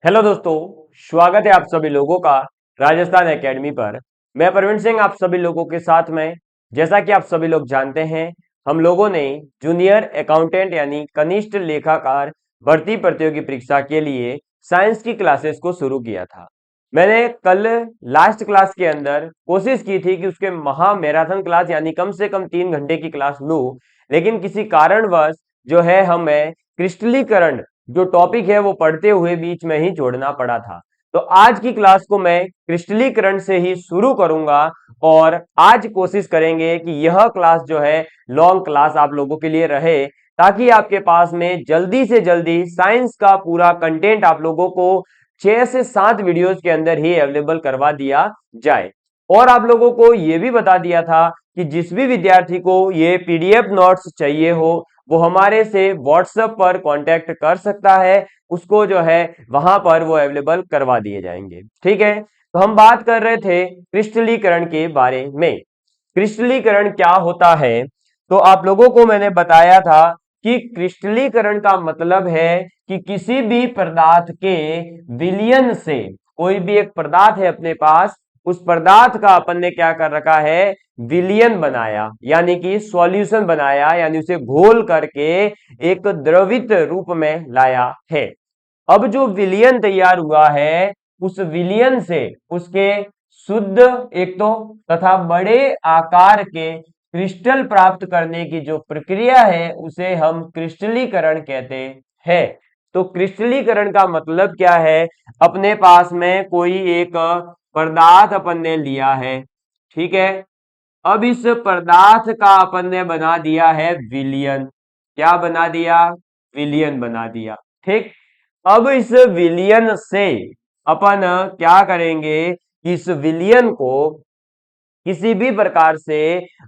Hello दोस्तों, स्वागत है आप सभी लोगों का राजस्थान एकेडमी पर। मैं प्रवीण सिंह आप सभी लोगों के साथ में। जैसा कि आप सभी लोग जानते हैं, हम लोगों ने जूनियर अकाउंटेंट यानी कनिष्ठ लेखाकार भर्ती प्रतियोगी परीक्षा के लिए साइंस की क्लासेस को शुरू किया था। मैंने कल लास्ट क्लास के अंदर कोशिश की थी कि उसके महा मैराथन क्लास यानी कम से कम 3 घंटे की क्लास लूं, लेकिन किसी कारणवश जो है हमें क्रिस्टलीकरण जो टॉपिक है वो पढ़ते हुए बीच में ही छोड़ना पड़ा था। तो आज की क्लास को मैं क्रिस्टलीकरण से ही शुरू करूंगा और आज कोशिश करेंगे कि यह क्लास जो है लॉन्ग क्लास आप लोगों के लिए रहे, ताकि आपके पास में जल्दी से जल्दी साइंस का पूरा कंटेंट आप लोगों को 6 से 7 वीडियोस के अंदर ही अवेलेबल करवा दिया जाए। और आप लोगों को यह भी बता दिया था कि जिस भी विद्यार्थी को ये पीडीएफ नोट्स चाहिए हो वो हमारे से व्हाट्सएप पर कांटेक्ट कर सकता है, उसको जो है वहां पर वो अवेलेबल करवा दिए जाएंगे। ठीक है, तो हम बात कर रहे थे क्रिस्टलीकरण के बारे में। क्रिस्टलीकरण क्या होता है, तो आप लोगों को मैंने बताया था कि क्रिस्टलीकरण का मतलब है कि किसी भी पदार्थ के विलयन से, कोई भी एक पदार्थ है अपने पास, उस पदार्थ का अपन ने क्या कर रखा है, विलयन बनाया यानी कि सॉल्यूशन बनाया, यानी उसे घोल करके एक द्रवित रूप में लाया है। अब जो विलयन तैयार हुआ है उस विलयन से उसके शुद्ध एक तो तथा बड़े आकार के क्रिस्टल प्राप्त करने की जो प्रक्रिया है उसे हम क्रिस्टलीकरण कहते हैं। तो क्रिस्टलीकरण का मतलब क्या है, अपने पास में कोई एक पदार्थ अपन ने लिया है, ठीक है। अब इस पदार्थ का अपन ने बना दिया है विलयन। क्या बना दिया, विलयन बना दिया, ठीक। अब इस विलयन से अपन क्या करेंगे, इस विलयन को किसी भी प्रकार से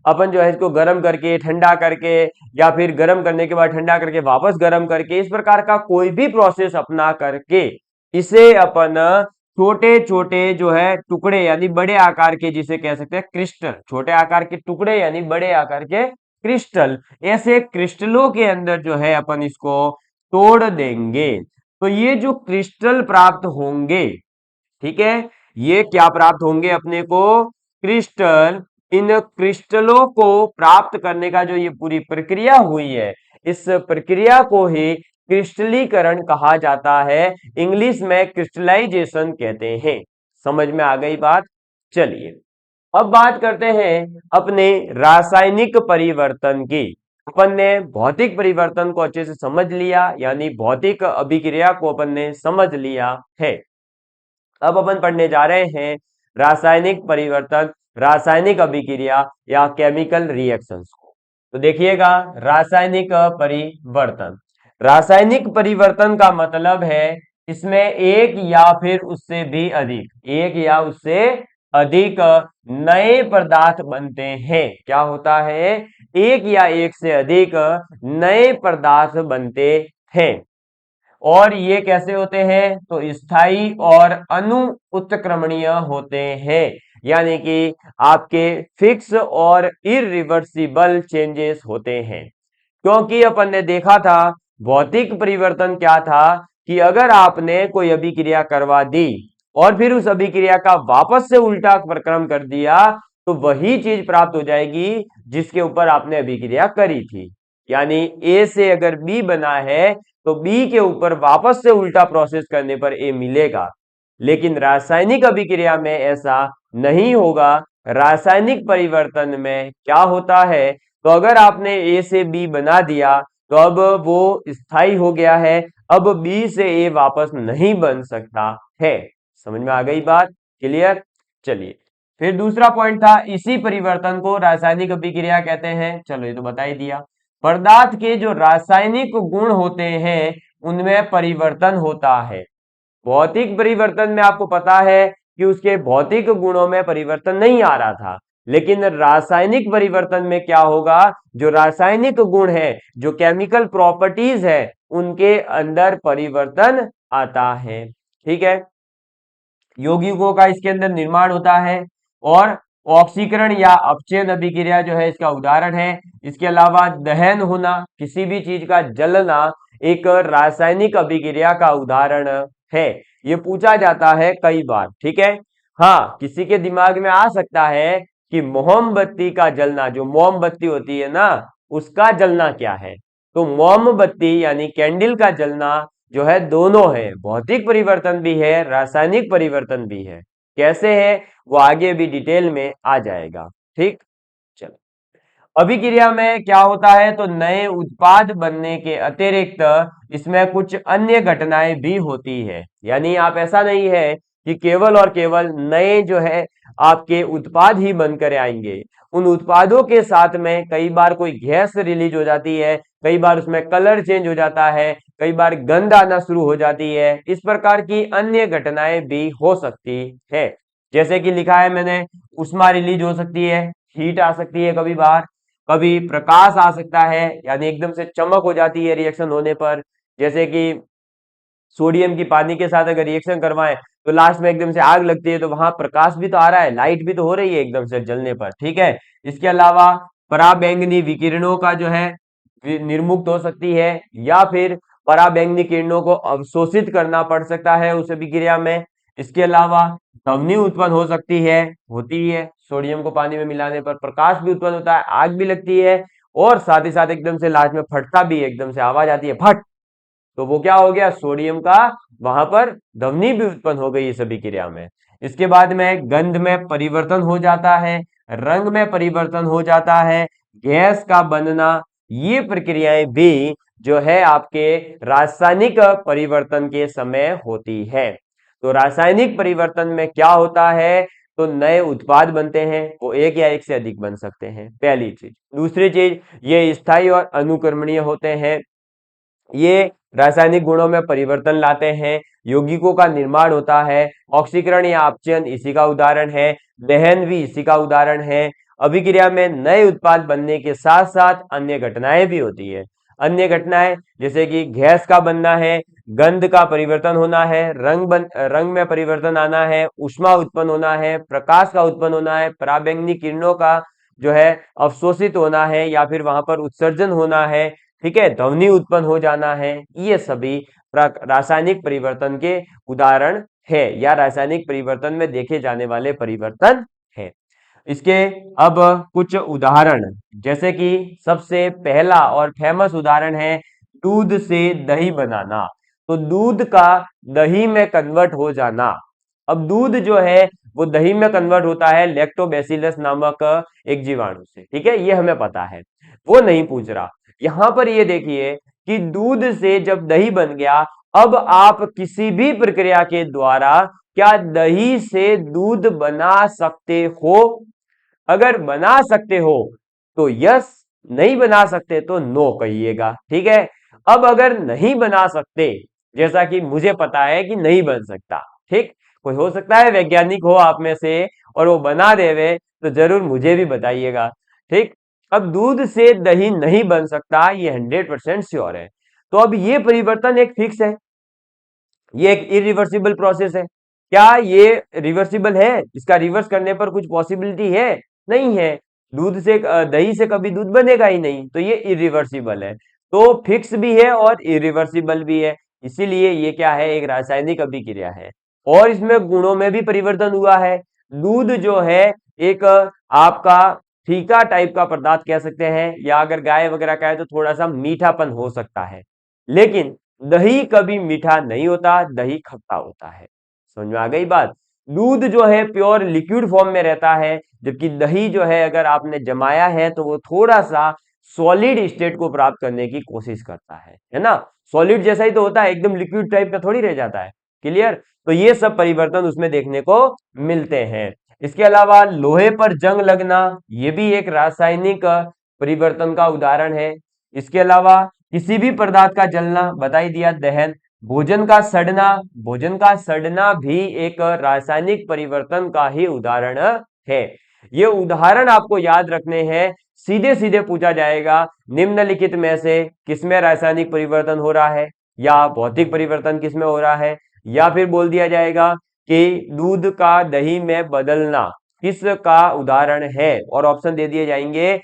अपन जो है इसको गर्म करके ठंडा करके या फिर गर्म करने के बाद ठंडा करके वापस गर्म करके, इस प्रकार का कोई भी प्रोसेस अपना करके इसे अपन छोटे छोटे जो है टुकड़े यानी बड़े आकार के, जिसे कह सकते हैं क्रिस्टल, छोटे आकार के टुकड़े यानी बड़े आकार के क्रिस्टल, ऐसे क्रिस्टलों के अंदर जो है अपन इसको तोड़ देंगे। तो ये जो क्रिस्टल प्राप्त होंगे, ठीक है, ये क्या प्राप्त होंगे अपने को, क्रिस्टल। इन क्रिस्टलों को प्राप्त करने का जो ये पूरी प्रक्रिया हुई है, इस प्रक्रिया को ही क्रिस्टलीकरण कहा जाता है। इंग्लिश में क्रिस्टलाइजेशन कहते हैं। समझ में आ गई बात। चलिए अब बात करते हैं अपने रासायनिक परिवर्तन की। अपन ने भौतिक परिवर्तन को अच्छे से समझ लिया, यानी भौतिक अभिक्रिया को अपन ने समझ लिया है। अब अपन पढ़ने जा रहे हैं रासायनिक परिवर्तन, रासायनिक अभिक्रिया या केमिकल रिएक्शंस को। तो देखिएगा, रासायनिक परिवर्तन, रासायनिक परिवर्तन का मतलब है इसमें एक या फिर उससे भी अधिक, एक या उससे अधिक नए पदार्थ बनते हैं। क्या होता है, एक या एक से अधिक नए पदार्थ बनते हैं। और ये कैसे होते हैं, तो स्थायी और अणु उत्क्रमणीय होते हैं, यानी कि आपके फिक्स और इरिवर्सिबल चेंजेस होते हैं। क्योंकि अपन ने देखा था भौतिक परिवर्तन क्या था, कि अगर आपने कोई अभिक्रिया करवा दी और फिर उस अभिक्रिया का वापस से उल्टा प्रक्रम कर दिया, तो वही चीज प्राप्त हो जाएगी जिसके ऊपर आपने अभिक्रिया करी थी। यानी ए से अगर बी बना है तो बी के ऊपर वापस से उल्टा प्रोसेस करने पर ए मिलेगा। लेकिन रासायनिक अभिक्रिया में ऐसा नहीं होगा। रासायनिक परिवर्तन में क्या होता है, तो अगर आपने ए से बी बना दिया तो अब वो स्थायी हो गया है, अब बी से ए वापस नहीं बन सकता है। समझ में आ गई बात, क्लियर। चलिए फिर दूसरा पॉइंट था, इसी परिवर्तन को रासायनिक अभिक्रिया कहते हैं। चलो ये तो बता ही दिया। पदार्थ के जो रासायनिक गुण होते हैं उनमें परिवर्तन होता है। भौतिक परिवर्तन में आपको पता है कि उसके भौतिक गुणों में परिवर्तन नहीं आ रहा था, लेकिन रासायनिक परिवर्तन में क्या होगा, जो रासायनिक गुण है, जो केमिकल प्रॉपर्टीज है, उनके अंदर परिवर्तन आता है। ठीक है, यौगिकों का इसके अंदर निर्माण होता है और ऑक्सीकरण या अपचयन अभिक्रिया जो है इसका उदाहरण है। इसके अलावा दहन होना, किसी भी चीज का जलना एक रासायनिक अभिक्रिया का उदाहरण है? ये पूछा जाता है कई बार, ठीक है। हाँ, किसी के दिमाग में आ सकता है कि मोमबत्ती का जलना, जो मोमबत्ती होती है ना, उसका जलना क्या है? तो मोमबत्ती यानी कैंडल का जलना जो है दोनों है, भौतिक परिवर्तन भी है, रासायनिक परिवर्तन भी है। कैसे है वो आगे भी डिटेल में आ जाएगा, ठीक। चलो, अभिक्रिया में क्या होता है, तो नए उत्पाद बनने के अतिरिक्त इसमें कुछ अन्य घटनाएं भी होती है। यानी आप ऐसा नहीं है कि केवल और केवल नए जो है आपके उत्पाद ही बनकर आएंगे। उन उत्पादों के साथ में कई बार कोई गैस रिलीज हो जाती है, कई बार उसमें कलर चेंज हो जाता है, कई बार गंध आना शुरू हो जाती है। इस प्रकार की अन्य घटनाएं भी हो सकती है। जैसे कि लिखा है मैंने, उष्मा रिलीज हो सकती है, हीट आ सकती है कभी बाहर, कभी प्रकाश आ सकता है, यानी एकदम से चमक हो जाती है रिएक्शन होने पर। जैसे कि सोडियम की पानी के साथ अगर रिएक्शन करवाएं तो लास्ट में एकदम से आग लगती है, तो वहां प्रकाश भी तो आ रहा है, लाइट भी तो हो रही है एकदम से जलने पर, ठीक है। इसके अलावा पराबैंगनी विकिरणों का जो है निर्मुक्त हो सकती है, या फिर पराबैंगनी किरणों को अवशोषित करना पड़ सकता है उस अभिक्रिया में। इसके अलावा ध्वनि उत्पन्न हो सकती है, होती है, सोडियम को पानी में मिलाने पर प्रकाश भी उत्पन्न होता है, आग भी लगती है, और साथ ही साथ एकदम से लास्ट में फटता भी है, एकदम से आवाज आती है फट, तो वो क्या हो गया, सोडियम का वहां पर ध्वनि भी उत्पन्न हो गई इस अभिक्रिया में। इसके बाद में गंध में परिवर्तन हो जाता है, रंग में परिवर्तन हो जाता है, गैस का बनना, ये प्रक्रियाएं भी जो है आपके रासायनिक परिवर्तन के समय होती है। तो रासायनिक परिवर्तन में क्या होता है, तो नए उत्पाद बनते हैं, वो एक या एक से अधिक बन सकते हैं, पहली चीज। दूसरी चीज, ये स्थायी और अनुकरणीय होते हैं, ये रासायनिक गुणों में परिवर्तन लाते हैं, यौगिकों का निर्माण होता है, ऑक्सीकरण या अपचयन इसी का उदाहरण है, दहन भी इसी का उदाहरण है। अभिक्रिया में नए उत्पाद बनने के साथ साथ अन्य घटनाएं भी होती है। अन्य घटनाएं जैसे कि गैस का बनना है, गंध का परिवर्तन होना है, रंग में परिवर्तन आना है, ऊष्मा उत्पन्न होना है, प्रकाश का उत्पन्न होना है, पराबैंगनी किरणों का जो है अवशोषित होना है या फिर वहां पर उत्सर्जन होना है, ठीक है, ध्वनि उत्पन्न हो जाना है। ये सभी रासायनिक परिवर्तन के उदाहरण है, या रासायनिक परिवर्तन में देखे जाने वाले परिवर्तन है। इसके अब कुछ उदाहरण, जैसे कि सबसे पहला और फेमस उदाहरण है दूध से दही बनाना। तो दूध का दही में कन्वर्ट हो जाना। अब दूध जो है वो दही में कन्वर्ट होता है लैक्टोबैसिलस नामक एक जीवाणु से, ठीक है, ये हमें पता है, वो नहीं पूछ रहा। यहां पर ये देखिए कि दूध से जब दही बन गया, अब आप किसी भी प्रक्रिया के द्वारा क्या दही से दूध बना सकते हो? अगर बना सकते हो तो यस, नहीं बना सकते तो नो कहिएगा, ठीक है। अब अगर नहीं बना सकते, जैसा कि मुझे पता है कि नहीं बन सकता, ठीक, कोई हो सकता है वैज्ञानिक हो आप में से और वो बना देवे, तो जरूर मुझे भी बताइएगा, ठीक। अब दूध से दही नहीं बन सकता, ये 100% श्योर है। तो अब ये परिवर्तन एक फिक्स है, ये एक इरिवर्सिबल प्रोसेस है। क्या ये रिवर्सिबल है? इसका रिवर्स करने पर कुछ पॉसिबिलिटी है? नहीं है। दूध से दही से कभी दूध बनेगा ही नहीं, तो ये इरिवर्सिबल है। तो फिक्स भी है और इरिवर्सिबल भी है, इसीलिए ये क्या है, एक रासायनिक अभिक्रिया है। और इसमें गुणों में भी परिवर्तन हुआ है। दूध जो है एक आपका फीका टाइप का पदार्थ कह सकते हैं, या अगर गाय वगैरह का है तो थोड़ा सा मीठापन हो सकता है, लेकिन दही कभी मीठा नहीं होता, दही खट्टा होता है। समझ में आ गई बात? दूध जो है प्योर लिक्विड फॉर्म में रहता है, जबकि दही जो है अगर आपने जमाया है तो वो थोड़ा सा सॉलिड स्टेट को प्राप्त करने की कोशिश करता है ना। सॉलिड जैसा ही तो होता है, एकदम लिक्विड टाइप का थोड़ी रह जाता है। क्लियर? तो ये सब परिवर्तन उसमें देखने को मिलते हैं। इसके अलावा लोहे पर जंग लगना, ये भी एक रासायनिक परिवर्तन का उदाहरण है। इसके अलावा किसी भी पदार्थ का जलना, बता ही दिया, दहन। भोजन का सड़ना, भोजन का सड़ना भी एक रासायनिक परिवर्तन का ही उदाहरण है। ये उदाहरण आपको याद रखने हैं, सीधे सीधे पूछा जाएगा निम्नलिखित में से किसमें रासायनिक परिवर्तन हो रहा है, या भौतिक परिवर्तन किसमें हो रहा है, या फिर बोल दिया जाएगा कि दूध का दही में बदलना किसका उदाहरण है, और ऑप्शन दे दिए जाएंगे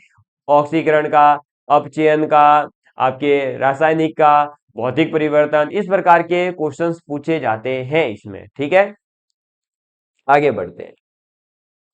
ऑक्सीकरण का, अपचयन का, आपके रासायनिक का, भौतिक परिवर्तन, इस प्रकार के क्वेश्चंस पूछे जाते हैं इसमें। ठीक है, आगे बढ़ते हैं।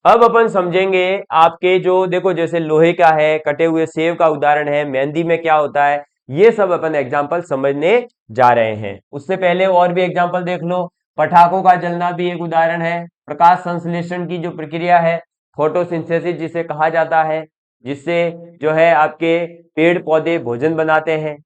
अब अपन समझेंगे आपके जो देखो जैसे लोहे का है, कटे हुए सेब का उदाहरण है, मेहंदी में क्या होता है, ये सब अपन एग्जाम्पल समझने जा रहे हैं। उससे पहले और भी एग्जाम्पल देख लो। पटाखों का जलना भी एक उदाहरण है। प्रकाश संश्लेषण की जो प्रक्रिया है, फोटोसिंथेसिस जिसे कहा जाता है, जिससे जो है आपके पेड़ पौधे भोजन बनाते हैं।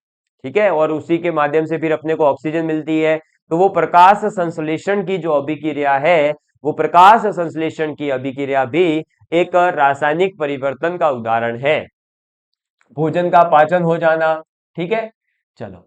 ठीक है, और उसी के माध्यम से फिर अपने को ऑक्सीजन मिलती है। तो वो प्रकाश संश्लेषण की जो अभिक्रिया है, वो प्रकाश संश्लेषण की अभिक्रिया भी एक रासायनिक परिवर्तन का उदाहरण है, भोजन का पाचन हो जाना। ठीक है, चलो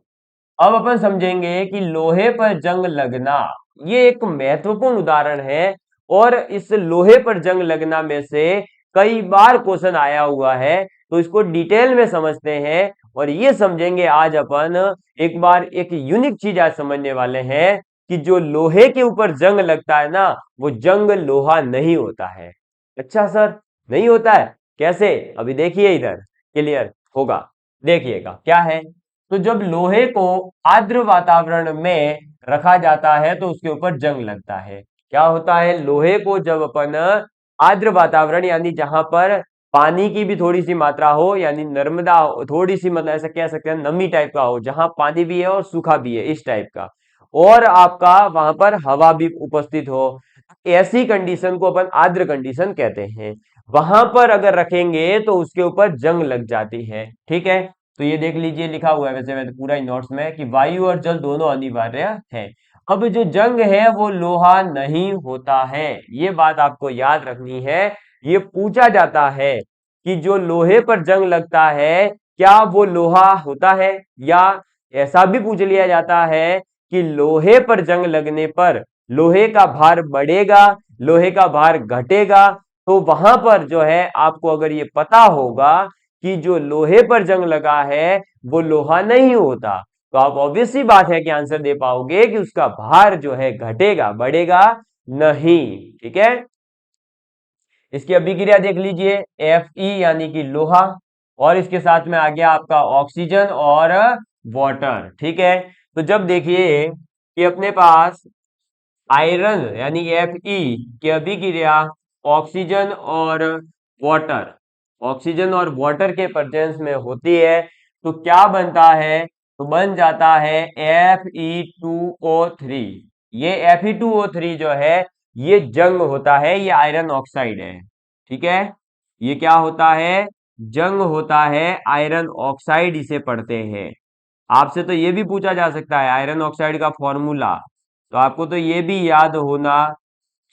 अब अपन समझेंगे कि लोहे पर जंग लगना ये एक महत्वपूर्ण उदाहरण है। और इस लोहे पर जंग लगना में से कई बार क्वेश्चन आया हुआ है, तो इसको डिटेल में समझते हैं। और ये समझेंगे आज अपन एक बार एक यूनिक चीज आज समझने वाले हैं कि जो लोहे के ऊपर जंग लगता है ना, वो जंग लोहा नहीं होता है। अच्छा सर, नहीं होता है कैसे? अभी देखिए, इधर क्लियर होगा, देखिएगा क्या है। तो जब लोहे को आर्द्र वातावरण में रखा जाता है तो उसके ऊपर जंग लगता है। क्या होता है, लोहे को जब अपन आर्द्र वातावरण यानी जहां पर पानी की भी थोड़ी सी मात्रा हो, यानी नर्मदा हो, थोड़ी सी मतलब ऐसा कह सकते हैं नमी टाइप का हो, जहां पानी भी है और सूखा भी है इस टाइप का, और आपका वहां पर हवा भी उपस्थित हो, ऐसी कंडीशन को अपन आर्द्र कंडीशन कहते हैं। वहां पर अगर रखेंगे तो उसके ऊपर जंग लग जाती है। ठीक है, तो ये देख लीजिए, लिखा हुआ है वैसे मैं पूरा ही नोट्स में कि वायु और जल दोनों अनिवार्य है। अब जो जंग है वो लोहा नहीं होता है, ये बात आपको याद रखनी है। ये पूछा जाता है कि जो लोहे पर जंग लगता है क्या वो लोहा होता है, या ऐसा भी पूछ लिया जाता है कि लोहे पर जंग लगने पर लोहे का भार बढ़ेगा, लोहे का भार घटेगा। तो वहां पर जो है आपको अगर ये पता होगा कि जो लोहे पर जंग लगा है वो लोहा नहीं होता, तो आप ऑब्वियस सी बात है कि आंसर दे पाओगे कि उसका भार जो है घटेगा, बढ़ेगा नहीं। ठीक है, इसकी अभिक्रिया देख लीजिए, Fe यानी कि लोहा, और इसके साथ में आ गया आपका ऑक्सीजन और वाटर। ठीक है, तो जब देखिए कि अपने पास आयरन यानी Fe की अभिक्रिया ऑक्सीजन और वाटर, ऑक्सीजन और वाटर के प्रेजेंस में होती है, तो क्या बनता है, तो बन जाता है Fe2O3। ये Fe2O3 जो है ये जंग होता है, ये आयरन ऑक्साइड है। ठीक है, ये क्या होता है, जंग होता है, आयरन ऑक्साइड इसे पढ़ते हैं। आपसे तो ये भी पूछा जा सकता है आयरन ऑक्साइड का फॉर्मूला, तो आपको तो ये भी याद होना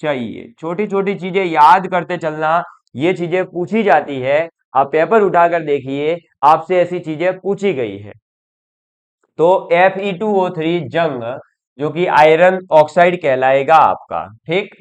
चाहिए। छोटी छोटी चीजें याद करते चलना, ये चीजें पूछी जाती है। आप पेपर उठाकर देखिए, आपसे ऐसी चीजें पूछी गई है। तो Fe2O3 जंग जो कि आयरन ऑक्साइड कहलाएगा आपका। ठीक,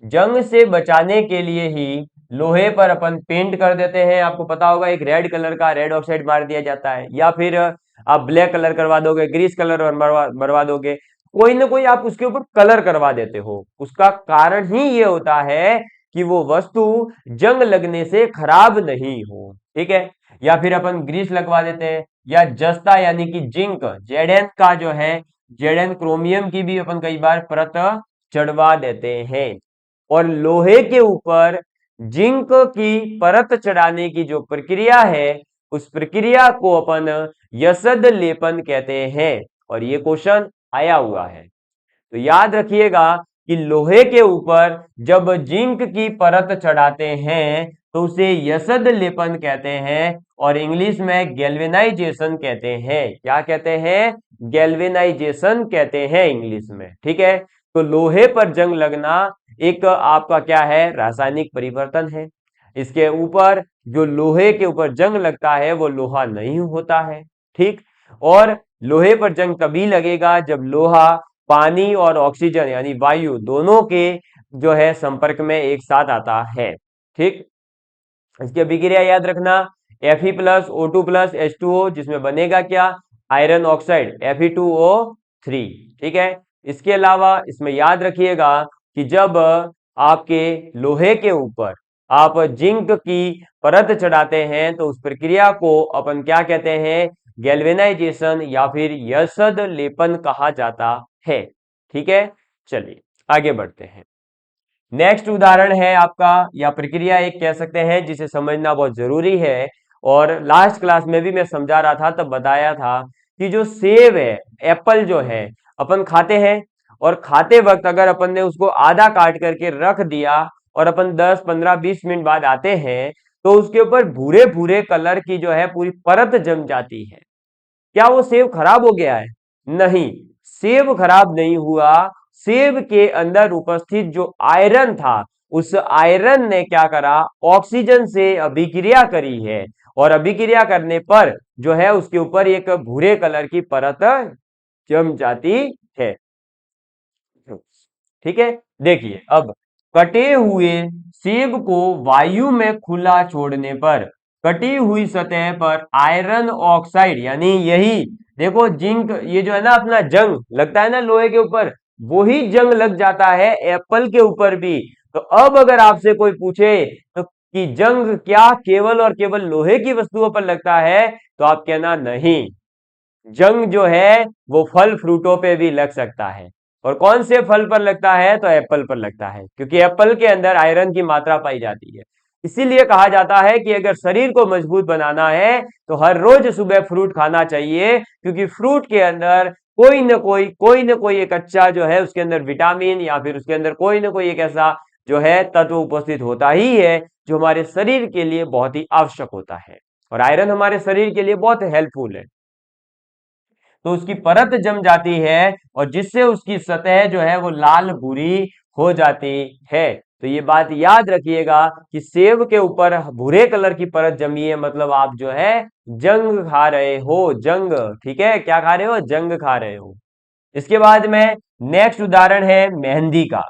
जंग से बचाने के लिए ही लोहे पर अपन पेंट कर देते हैं। आपको पता होगा एक रेड कलर का रेड ऑक्साइड मार दिया जाता है, या फिर आप ब्लैक कलर करवा दोगे, ग्रीस कलर और मरवा दोगे, कोई ना कोई आप उसके ऊपर कलर करवा देते हो। उसका कारण ही ये होता है कि वो वस्तु जंग लगने से खराब नहीं हो। ठीक है, या फिर अपन ग्रीस लगवा देते हैं, या जस्ता यानी कि जिंक, जेडन का जो है, जेडन क्रोमियम की भी अपन कई बार परत चढ़वा देते हैं। और लोहे के ऊपर जिंक की परत चढ़ाने की जो प्रक्रिया है, उस प्रक्रिया को अपन यसद लेपन कहते हैं। और ये क्वेश्चन आया हुआ है, तो याद रखिएगा कि लोहे के ऊपर जब जिंक की परत चढ़ाते हैं तो उसे यसद लेपन कहते हैं, और इंग्लिश में गैल्वेनाइजेशन कहते हैं। क्या कहते हैं, गैल्वेनाइजेशन कहते हैं इंग्लिश में। ठीक है, तो लोहे पर जंग लगना एक आपका क्या है, रासायनिक परिवर्तन है। इसके ऊपर जो लोहे के ऊपर जंग लगता है वो लोहा नहीं होता है। ठीक, और लोहे पर जंग तभी लगेगा जब लोहा पानी और ऑक्सीजन यानी वायु दोनों के जो है संपर्क में एक साथ आता है। ठीक, इसकी अभिक्रिया याद रखना, Fe plus O2 plus H2O, जिसमें बनेगा क्या, आयरन ऑक्साइड Fe2O3। ठीक है, इसके अलावा इसमें याद रखिएगा कि जब आपके लोहे के ऊपर आप जिंक की परत चढ़ाते हैं तो उस प्रक्रिया को अपन क्या कहते हैं, गैल्वेनाइजेशन या फिर यशद लेपन कहा जाता है। ठीक है, चलिए आगे बढ़ते हैं। नेक्स्ट उदाहरण है आपका, या प्रक्रिया एक कह सकते हैं, जिसे समझना बहुत जरूरी है। और लास्ट क्लास में भी मैं समझा रहा था, तब बताया था कि जो सेब है, एप्पल जो है, अपन खाते हैं, और खाते वक्त अगर अपन ने उसको आधा काट करके रख दिया और अपन 10 15 20 मिनट बाद आते हैं, तो उसके ऊपर भूरे भूरे कलर की जो है पूरी परत जम जाती है। क्या वो सेब खराब हो गया है? नहीं, सेब खराब नहीं हुआ। सेब के अंदर उपस्थित जो आयरन था, उस आयरन ने क्या करा, ऑक्सीजन से अभिक्रिया करी है, और अभिक्रिया करने पर जो है उसके ऊपर एक भूरे कलर की परत जम जाती है। ठीक है, देखिए अब कटे हुए सेब को वायु में खुला छोड़ने पर कटी हुई सतह पर आयरन ऑक्साइड, यानी यही देखो जिंक, ये जो है ना अपना जंग लगता है ना लोहे के ऊपर, वही जंग लग जाता है एप्पल के ऊपर भी। तो अब अगर आपसे कोई पूछे तो कि जंग क्या केवल और केवल लोहे की वस्तुओं पर लगता है, तो आप कहना नहीं, जंग जो है वो फल फ्रूटों पे भी लग सकता है। और कौन से फल पर लगता है? तो एप्पल पर लगता है, क्योंकि एप्पल के अंदर आयरन की मात्रा पाई जाती है। इसीलिए कहा जाता है कि अगर शरीर को मजबूत बनाना है तो हर रोज सुबह फ्रूट खाना चाहिए, क्योंकि फ्रूट के अंदर कोई न कोई एक अच्छा जो है उसके अंदर विटामिन, या फिर उसके अंदर कोई ना कोई एक ऐसा जो है तत्व उपस्थित होता ही है जो हमारे शरीर के लिए बहुत ही आवश्यक होता है। और आयरन हमारे शरीर के लिए बहुत हेल्पफुल है। तो उसकी परत जम जाती है, और जिससे उसकी सतह जो है वो लाल भूरी हो जाती है। तो ये बात याद रखिएगा कि सेब के ऊपर भूरे कलर की परत जमी है, मतलब आप जो है जंग खा रहे हो, जंग। ठीक है, क्या खा रहे हो? जंग खा रहे हो। इसके बाद में नेक्स्ट उदाहरण है मेहंदी का।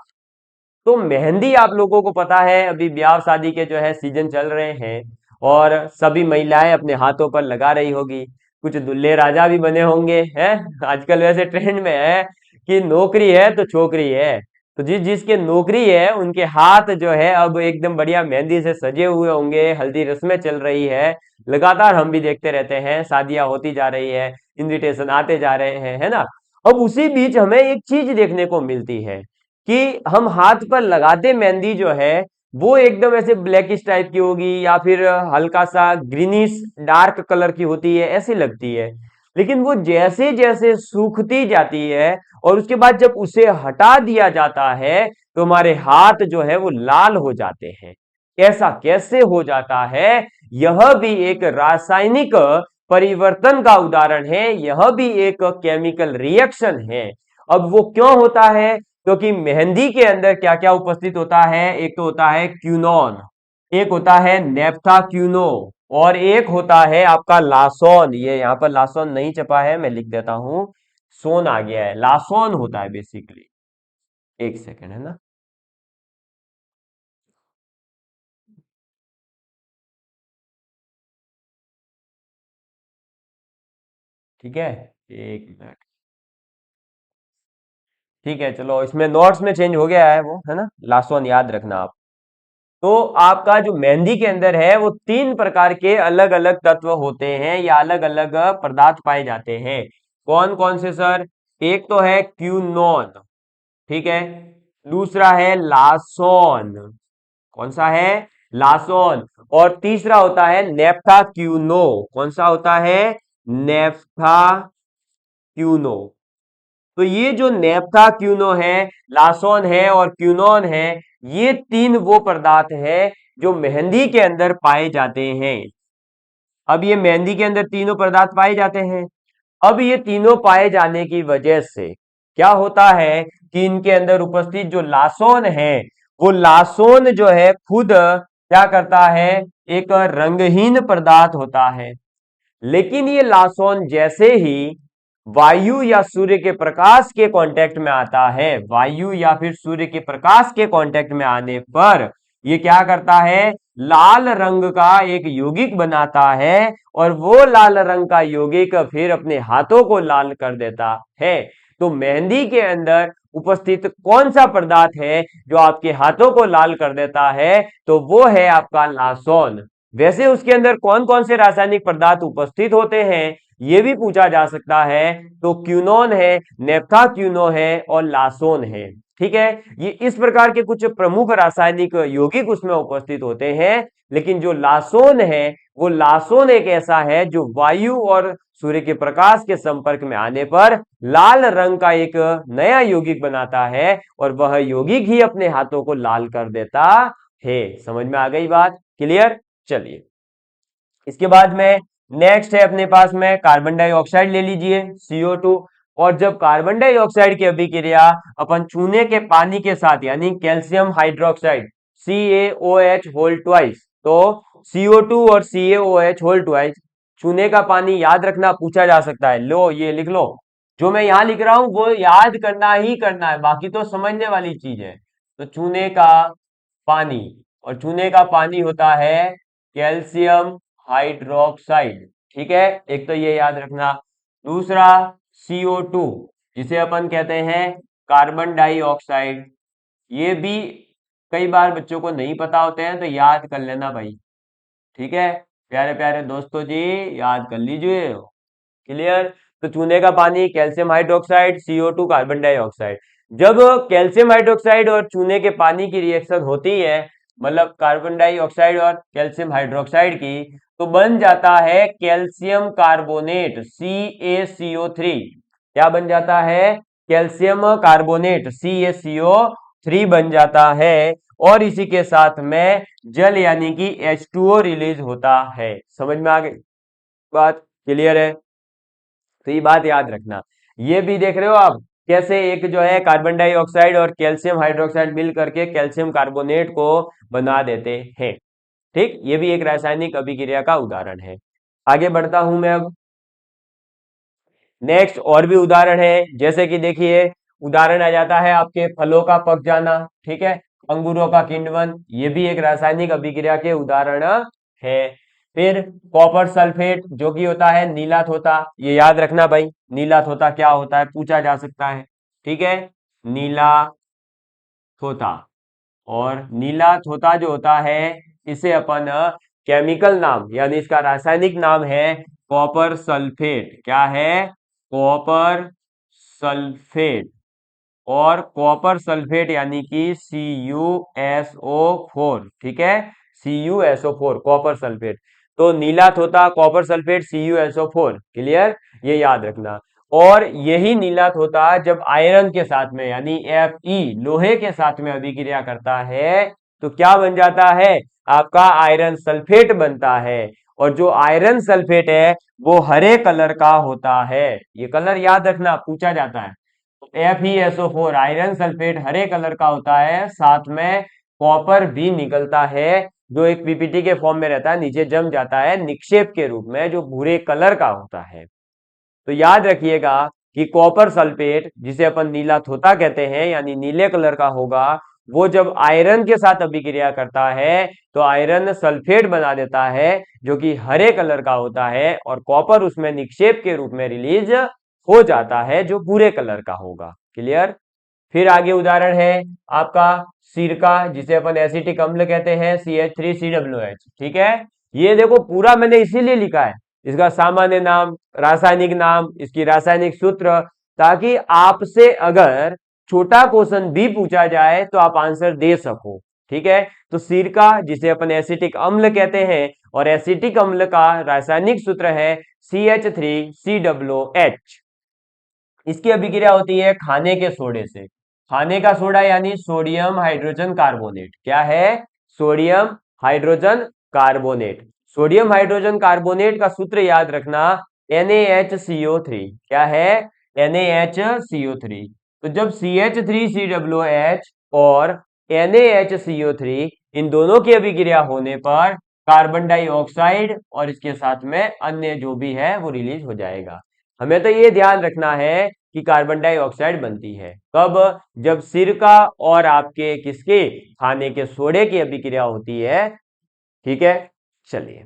तो मेहंदी आप लोगों को पता है, अभी ब्याह शादी के जो है सीजन चल रहे हैं, और सभी महिलाएं अपने हाथों पर लगा रही होगी। कुछ दुल्हे राजा भी बने होंगे हैं। आजकल वैसे ट्रेंड में है कि नौकरी है तो छोकरी है। तो जिस जिसके नौकरी है उनके हाथ जो है अब एकदम बढ़िया मेहंदी से सजे हुए होंगे, हल्दी रस्में चल रही है। लगातार हम भी देखते रहते हैं, शादियां होती जा रही है, इनविटेशन आते जा रहे हैं, है ना। अब उसी बीच हमें एक चीज देखने को मिलती है कि हम हाथ पर लगाते मेहंदी जो है वो एकदम ऐसे ब्लैकिश टाइप की होगी, या फिर हल्का सा ग्रीनिश डार्क कलर की होती है, ऐसी लगती है। लेकिन वो जैसे जैसे सूखती जाती है और उसके बाद जब उसे हटा दिया जाता है, तो हमारे हाथ जो है वो लाल हो जाते हैं। ऐसा कैसे हो जाता है? यह भी एक रासायनिक परिवर्तन का उदाहरण है, यह भी एक केमिकल रिएक्शन है। अब वो क्यों होता है? क्योंकि मेहंदी के अंदर क्या क्या उपस्थित होता है? एक तो होता है क्यूनोन, एक होता है नेफ्था क्यूनो, और एक होता है आपका लासोन। ये यहां पर लासोन नहीं छपा है, मैं लिख देता हूं, सोन आ गया है, लासोन होता है बेसिकली। एक सेकेंड, है ना। ठीक है, एक मिनट। ठीक है, चलो इसमें नोट्स में चेंज हो गया है वो, है ना, लासोन याद रखना आप। तो आपका जो मेहंदी के अंदर है वो 3 प्रकार के अलग अलग तत्व होते हैं, या अलग अलग पदार्थ पाए जाते हैं। कौन कौन से सर? एक तो है क्यूनोन, ठीक है। दूसरा है लासोन, कौन सा है? लासोन। और तीसरा होता है नेफ्था क्यूनो, कौन सा होता है? Naphtha quinoa. तो ये जो नेफ्था क्यूनो है, लासोन है और क्यूनोन है, ये 3 वो पदार्थ है जो मेहंदी के अंदर पाए जाते हैं। अब ये मेहंदी के अंदर तीनों पदार्थ पाए जाते हैं। अब ये तीनों पाए जाने की वजह से क्या होता है कि इनके अंदर उपस्थित जो लासोन है, वो लासोन जो है खुद क्या करता है? एक रंगहीन पदार्थ होता है। लेकिन ये लासोन जैसे ही वायु या सूर्य के प्रकाश के कांटेक्ट में आता है, वायु या फिर सूर्य के प्रकाश के कांटेक्ट में आने पर ये क्या करता है? लाल रंग का एक यौगिक बनाता है, और वो लाल रंग का यौगिक फिर अपने हाथों को लाल कर देता है। तो मेहंदी के अंदर उपस्थित कौन सा पदार्थ है जो आपके हाथों को लाल कर देता है? तो वो है आपका लासोन। वैसे उसके अंदर कौन कौन से रासायनिक पदार्थ उपस्थित होते हैं, ये भी पूछा जा सकता है। तो क्यूनोन है, नेफ्थाक्यूनो है और लासोन है। ठीक है, ये इस प्रकार के कुछ प्रमुख रासायनिक यौगिक उसमें उपस्थित होते हैं। लेकिन जो लासोन है, वो लासोन एक ऐसा है जो वायु और सूर्य के प्रकाश के संपर्क में आने पर लाल रंग का एक नया यौगिक बनाता है और वह यौगिक ही अपने हाथों को लाल कर देता है। समझ में आ गई बात? क्लियर? चलिए, इसके बाद में नेक्स्ट है अपने पास में कार्बन डाइऑक्साइड ले लीजिए, CO2। और जब कार्बन डाइऑक्साइड की अभिक्रिया अपन चूने के पानी के साथ यानी calcium hydroxide CaOH whole twice, तो CO2 और CaOH होल ट्वाइस, चूने का पानी याद रखना, पूछा जा सकता है। लो ये लिख लो, जो मैं यहां लिख रहा हूं वो याद करना ही करना है, बाकी तो समझने वाली चीज है। तो चूने का पानी, और चूने का पानी होता है कैल्शियम हाइड्रोक्साइड। ठीक है, एक तो ये याद रखना। दूसरा CO2, जिसे अपन कहते हैं कार्बन डाइऑक्साइड, ये भी कई बार बच्चों को नहीं पता होते हैं, तो याद कर लेना भाई। ठीक है, प्यारे प्यारे दोस्तों जी, याद कर लीजिए। क्लियर? तो चूने का पानी calcium hydroxide, CO2 carbon dioxide. जब कैल्शियम हाइड्रोक्साइड और चूने के पानी की रिएक्शन होती है, मतलब कार्बन डाइऑक्साइड और कैल्शियम हाइड्रोक्साइड की, तो बन जाता है कैल्शियम कार्बोनेट CaCO3। क्या बन जाता है? कैल्शियम कार्बोनेट CaCO3 बन जाता है। और इसी के साथ में जल यानी कि H2O रिलीज होता है। समझ में आ गई बात? क्लियर है? तो ये बात याद रखना। ये भी देख रहे हो आप कैसे एक जो है कार्बन डाइऑक्साइड और कैल्शियम हाइड्रोक्साइड मिल करके कैल्शियम कार्बोनेट को बना देते हैं। ठीक, ये भी एक रासायनिक अभिक्रिया का उदाहरण है। आगे बढ़ता हूं मैं अब। नेक्स्ट और भी उदाहरण है, जैसे कि देखिए, उदाहरण आ जाता है आपके फलों का पक जाना। ठीक है, अंगूरों का किण्वन, ये भी एक रासायनिक अभिक्रिया के उदाहरण है। फिर कॉपर सल्फेट, जो कि होता है नीला थोथा, ये याद रखना भाई, नीला थोथा क्या होता है, पूछा जा सकता है। ठीक है, नीला थोथा। और नीला थोथा जो होता है, इसे अपन केमिकल नाम यानी इसका रासायनिक नाम है कॉपर सल्फेट। क्या है? Copper sulphate. और कॉपर सल्फेट यानी कि CuSO4। ठीक है, CuSO4 कॉपर सल्फेट। तो नीला थोथा, कॉपर सल्फेट, CuSO4। क्लियर? ये याद रखना। और यही नीला थोथा जब आयरन के साथ में यानी Fe लोहे के साथ में अभिक्रिया करता है, तो क्या बन जाता है? आपका आयरन सल्फेट बनता है। और जो आयरन सल्फेट है वो हरे कलर का होता है। ये कलर याद रखना, पूछा जाता है। FeSO4 आयरन सल्फेट हरे कलर का होता है, साथ में कॉपर भी निकलता है, जो एक पीपीटी के फॉर्म में रहता है, नीचे जम जाता है निक्षेप के रूप में, जो भूरे कलर का होता है। तो याद रखिएगा कि कॉपर सल्फेट, जिसे अपन नीला थोथा कहते हैं यानी नीले कलर का होगा, वो जब आयरन के साथ अभिक्रिया करता है तो आयरन सल्फेट बना देता है, जो कि हरे कलर का होता है, और कॉपर उसमें निक्षेप के रूप में रिलीज हो जाता है, जो भूरे कलर का होगा। क्लियर? फिर आगे उदाहरण है आपका सिरका, जिसे अपन एसिटिक अम्ल कहते हैं, CH3COOH। ठीक है, ये देखो पूरा मैंने इसीलिए लिखा है, इसका सामान्य नाम, रासायनिक नाम, इसकी रासायनिक सूत्र, ताकि आपसे अगर छोटा क्वेश्चन भी पूछा जाए तो आप आंसर दे सको। ठीक है, तो सिरका, जिसे अपन एसिटिक अम्ल कहते हैं, और एसिटिक अम्ल का रासायनिक सूत्र है CH3COOH। इसकी अभिक्रिया होती है खाने के सोडे से। खाने का सोडा यानी सोडियम हाइड्रोजन कार्बोनेट। क्या है? Sodium hydrogen carbonate. Sodium hydrogen carbonate का सूत्र याद रखना, NaHCO3। क्या है? NaHCO3। तो जब CH3COOH और NaHCO3 इन दोनों की अभिक्रिया होने पर कार्बन डाइऑक्साइड और इसके साथ में अन्य जो भी है वो रिलीज हो जाएगा। हमें तो ये ध्यान रखना है कि कार्बन डाइऑक्साइड बनती है कब? जब सिरका और आपके किसके खाने के सोडे की अभिक्रिया होती है। ठीक है, चलिए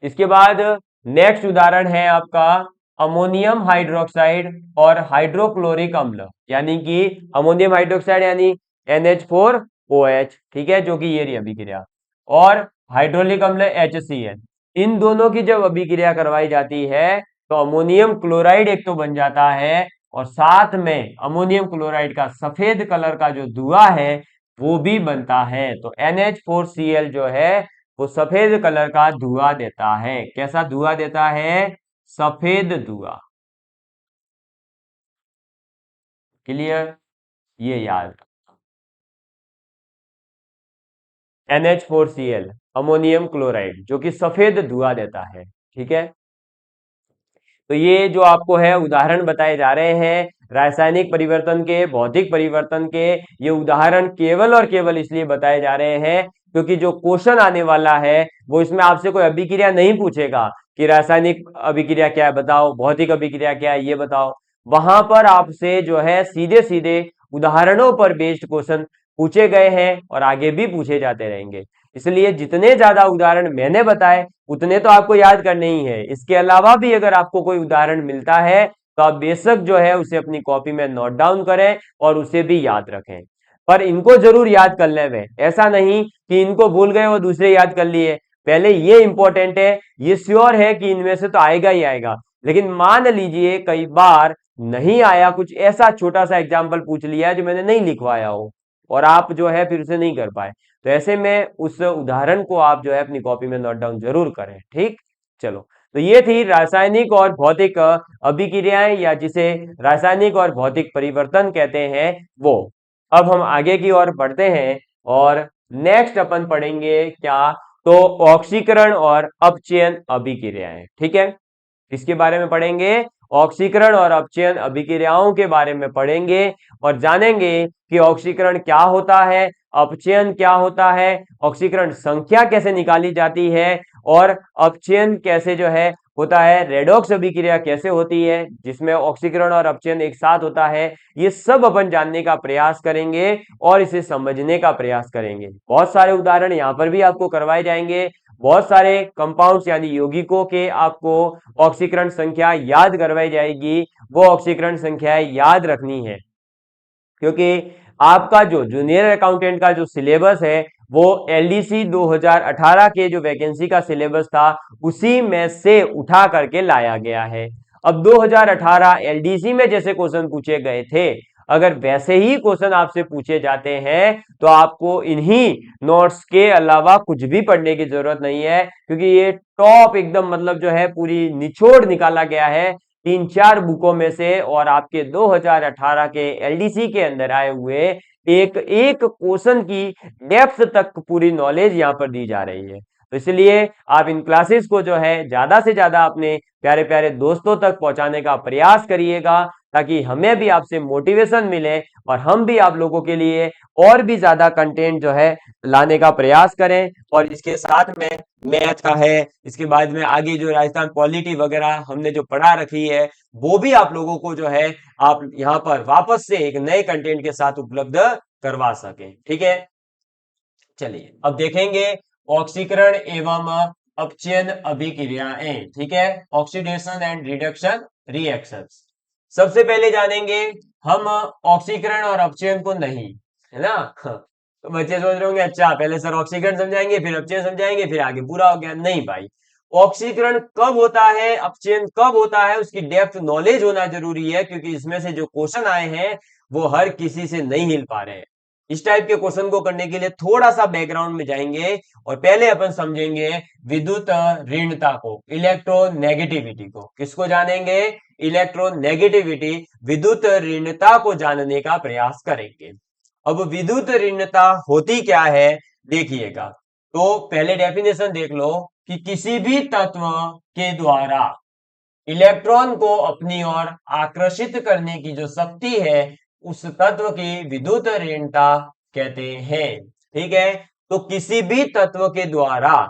इसके बाद नेक्स्ट उदाहरण है आपका अमोनियम हाइड्रोक्साइड और हाइड्रोक्लोरिक अम्ल, यानी कि अमोनियम हाइड्रोक्साइड यानी NH4OH। ठीक है, जो कि ये रही अभिक्रिया, और हाइड्रोलिक अम्ल HCl। इन दोनों की जब अभिक्रिया करवाई जाती है तो अमोनियम क्लोराइड एक तो बन जाता है, और साथ में अमोनियम क्लोराइड का सफेद कलर का जो धुआं है वो भी बनता है। तो NH4Cl जो है वो सफेद कलर का धुआं देता है। कैसा धुआं देता है? सफेद धुआं। क्लियर? ये याद, NH4Cl अमोनियम क्लोराइड जो कि सफेद धुआं देता है। ठीक है, तो ये जो आपको है उदाहरण बताए जा रहे हैं रासायनिक परिवर्तन के, भौतिक परिवर्तन के, ये उदाहरण केवल और केवल इसलिए बताए जा रहे हैं क्योंकि जो क्वेश्चन आने वाला है वो इसमें आपसे कोई अभिक्रिया नहीं पूछेगा कि रासायनिक अभिक्रिया क्या है बताओ, भौतिक अभिक्रिया क्या है ये बताओ। वहां पर आपसे जो है सीधे सीधे उदाहरणों पर बेस्ड क्वेश्चन पूछे गए हैं और आगे भी पूछे जाते रहेंगे। इसलिए जितने ज्यादा उदाहरण मैंने बताए उतने तो आपको याद करने ही है। इसके अलावा भी अगर आपको कोई उदाहरण मिलता है तो आप बेशक जो है उसे अपनी कॉपी में नोट डाउन करें और उसे भी याद रखें, पर इनको जरूर याद कर लें। ऐसा नहीं कि इनको भूल गए और दूसरे याद कर लिए। पहले ये इंपॉर्टेंट है, ये श्योर है कि इनमें से तो आएगा ही आएगा, लेकिन मान लीजिए कई बार नहीं आया, कुछ ऐसा छोटा सा एग्जाम्पल पूछ लिया जो मैंने नहीं लिखवाया हो और आप जो है फिर उसे नहीं कर पाए, तो ऐसे में उस उदाहरण को आप जो है अपनी कॉपी में नोट डाउन जरूर करें। ठीक, चलो, तो ये थी रासायनिक और भौतिक अभिक्रियाएं या जिसे रासायनिक और भौतिक परिवर्तन कहते हैं वो। अब हम आगे की ओर बढ़ते हैं और नेक्स्ट अपन पढ़ेंगे क्या, तो ऑक्सीकरण और अपचयन अभिक्रियाएं। ठीक है, किसके बारे में पढ़ेंगे? ऑक्सीकरण और अपचयन अभिक्रियाओं के बारे में पढ़ेंगे और जानेंगे कि ऑक्सीकरण क्या होता है, अपचयन क्या होता है, ऑक्सीकरण संख्या कैसे निकाली जाती है और अपचयन कैसे जो है होता है, रेडॉक्स अभिक्रिया कैसे होती है जिसमें ऑक्सीकरण और अपचयन एक साथ होता है। ये सब अपन जानने का प्रयास करेंगे और इसे समझने का प्रयास करेंगे। बहुत सारे उदाहरण यहाँ पर भी आपको करवाए जाएंगे, बहुत सारे कंपाउंड्स यानी यौगिकों के आपको ऑक्सीकरण संख्या याद करवाई जाएगी। वो ऑक्सीकरण संख्याएं याद रखनी है क्योंकि आपका जो जूनियर अकाउंटेंट का जो सिलेबस है वो LDC 2018 के जो वैकेंसी का सिलेबस था उसी में से उठा करके लाया गया है। अब 2018 LDC में जैसे क्वेश्चन पूछे गए थे, अगर वैसे ही क्वेश्चन आपसे पूछे जाते हैं तो आपको इन्हीं नोट्स के अलावा कुछ भी पढ़ने की जरूरत नहीं है, क्योंकि ये टॉप एकदम मतलब जो है पूरी निचोड़ निकाला गया है 3-4 बुकों में से, और आपके 2018 के LDC के अंदर आए हुए एक एक क्वेश्चन की डेप्थ तक पूरी नॉलेज यहाँ पर दी जा रही है। तो इसलिए आप इन क्लासेस को जो है ज्यादा से ज्यादा अपने प्यारे प्यारे दोस्तों तक पहुंचाने का प्रयास करिएगा ताकि हमें भी आपसे मोटिवेशन मिले और हम भी आप लोगों के लिए और भी ज्यादा कंटेंट जो है लाने का प्रयास करें। और इसके साथ में मैथ का है, इसके बाद में आगे जो राजस्थान पॉलिटी वगैरह हमने जो पढ़ा रखी है वो भी आप लोगों को जो है आप यहाँ पर वापस से एक नए कंटेंट के साथ उपलब्ध करवा सके। ठीक है, चलिए अब देखेंगे ऑक्सीकरण एवं अपचयन अभिक्रियाएं। ठीक है, ऑक्सीडेशन एंड रिडक्शन रिएक्शंस। सबसे पहले जानेंगे हम ऑक्सीकरण और अपचयन को, नहीं है ना तो बच्चे सोच रहे होंगे अच्छा पहले सर ऑक्सीकरण समझाएंगे फिर अपचयन समझाएंगे फिर आगे पूरा हो गया। नहीं भाई, ऑक्सीकरण कब होता है, अपचयन कब होता है, उसकी डेप्थ नॉलेज होना जरूरी है, क्योंकि इसमें से जो क्वेश्चन आए हैं वो हर किसी से नहीं हिल पा रहे हैं। इस टाइप के क्वेश्चन को करने के लिए थोड़ा सा बैकग्राउंड में जाएंगे और पहले अपन समझेंगे विद्युत ऋणता को, इलेक्ट्रोनेगेटिविटी को। किसको जानेंगे? इलेक्ट्रोनेगेटिविटी, विद्युत ऋणता को जानने का प्रयास करेंगे। अब विद्युत ऋणता होती क्या है देखिएगा, तो पहले डेफिनेशन देख लो कि किसी भी तत्व के द्वारा इलेक्ट्रॉन को अपनी ओर आकर्षित करने की जो शक्ति है उस तत्व की विद्युत ऋणता कहते हैं। ठीक है, तो किसी भी तत्व के द्वारा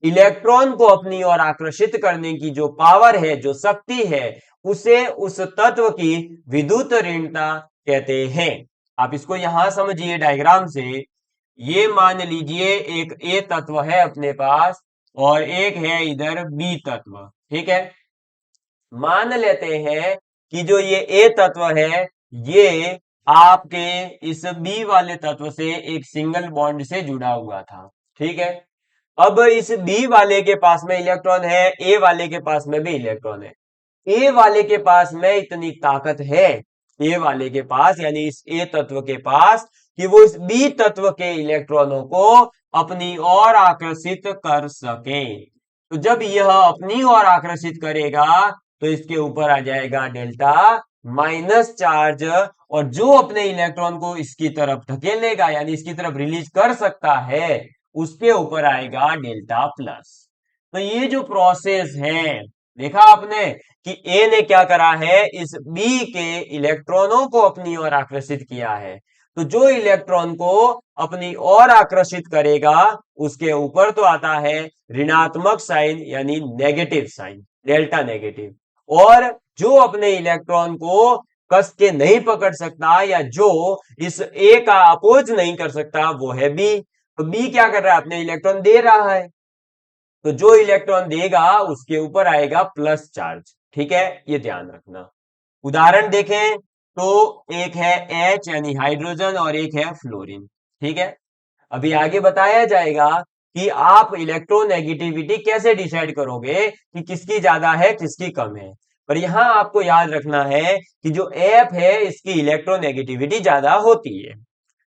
इलेक्ट्रॉन को अपनी ओर आकर्षित करने की जो पावर है, जो शक्ति है, उसे उस तत्व की विद्युत ऋणता कहते हैं। आप इसको यहां समझिए डायग्राम से। ये मान लीजिए एक ए तत्व है अपने पास और एक है इधर बी तत्व। ठीक है, मान लेते हैं कि जो ये ए तत्व है ये आपके इस बी वाले तत्व से एक सिंगल बॉन्ड से जुड़ा हुआ था। ठीक है, अब इस बी वाले के पास में इलेक्ट्रॉन है, ए वाले के पास में भी इलेक्ट्रॉन है, ए वाले के पास में इतनी ताकत है, ए वाले के पास यानी इस ए तत्व के पास, कि वो इस बी तत्व के इलेक्ट्रॉनों को अपनी ओर आकर्षित कर सके। तो जब यह अपनी ओर आकर्षित करेगा तो इसके ऊपर आ जाएगा डेल्टा माइनस चार्ज, और जो अपने इलेक्ट्रॉन को इसकी तरफ धकेलेगा यानी इसकी तरफ रिलीज कर सकता है उसके ऊपर आएगा डेल्टा प्लस। तो ये जो प्रोसेस है, देखा आपने कि ए ने क्या करा है, इस बी के इलेक्ट्रॉनों को अपनी ओर आकर्षित किया है। तो जो इलेक्ट्रॉन को अपनी ओर आकर्षित करेगा उसके ऊपर तो आता है ऋणात्मक साइन यानी नेगेटिव साइन, डेल्टा नेगेटिव। और जो अपने इलेक्ट्रॉन को कस के नहीं पकड़ सकता या जो इस ए का अपोज नहीं कर सकता वो है बी। तो बी क्या कर रहा है, अपने इलेक्ट्रॉन दे रहा है, तो जो इलेक्ट्रॉन देगा उसके ऊपर आएगा प्लस चार्ज। ठीक है, ये ध्यान रखना। उदाहरण देखें तो एक है H यानी हाइड्रोजन और एक है फ्लोरीन। ठीक है, अभी आगे बताया जाएगा कि आप इलेक्ट्रोनेगेटिविटी कैसे डिसाइड करोगे कि किसकी ज्यादा है किसकी कम है। पर यहां आपको याद रखना है कि जो F है इसकी इलेक्ट्रोनेगेटिविटी ज्यादा होती है,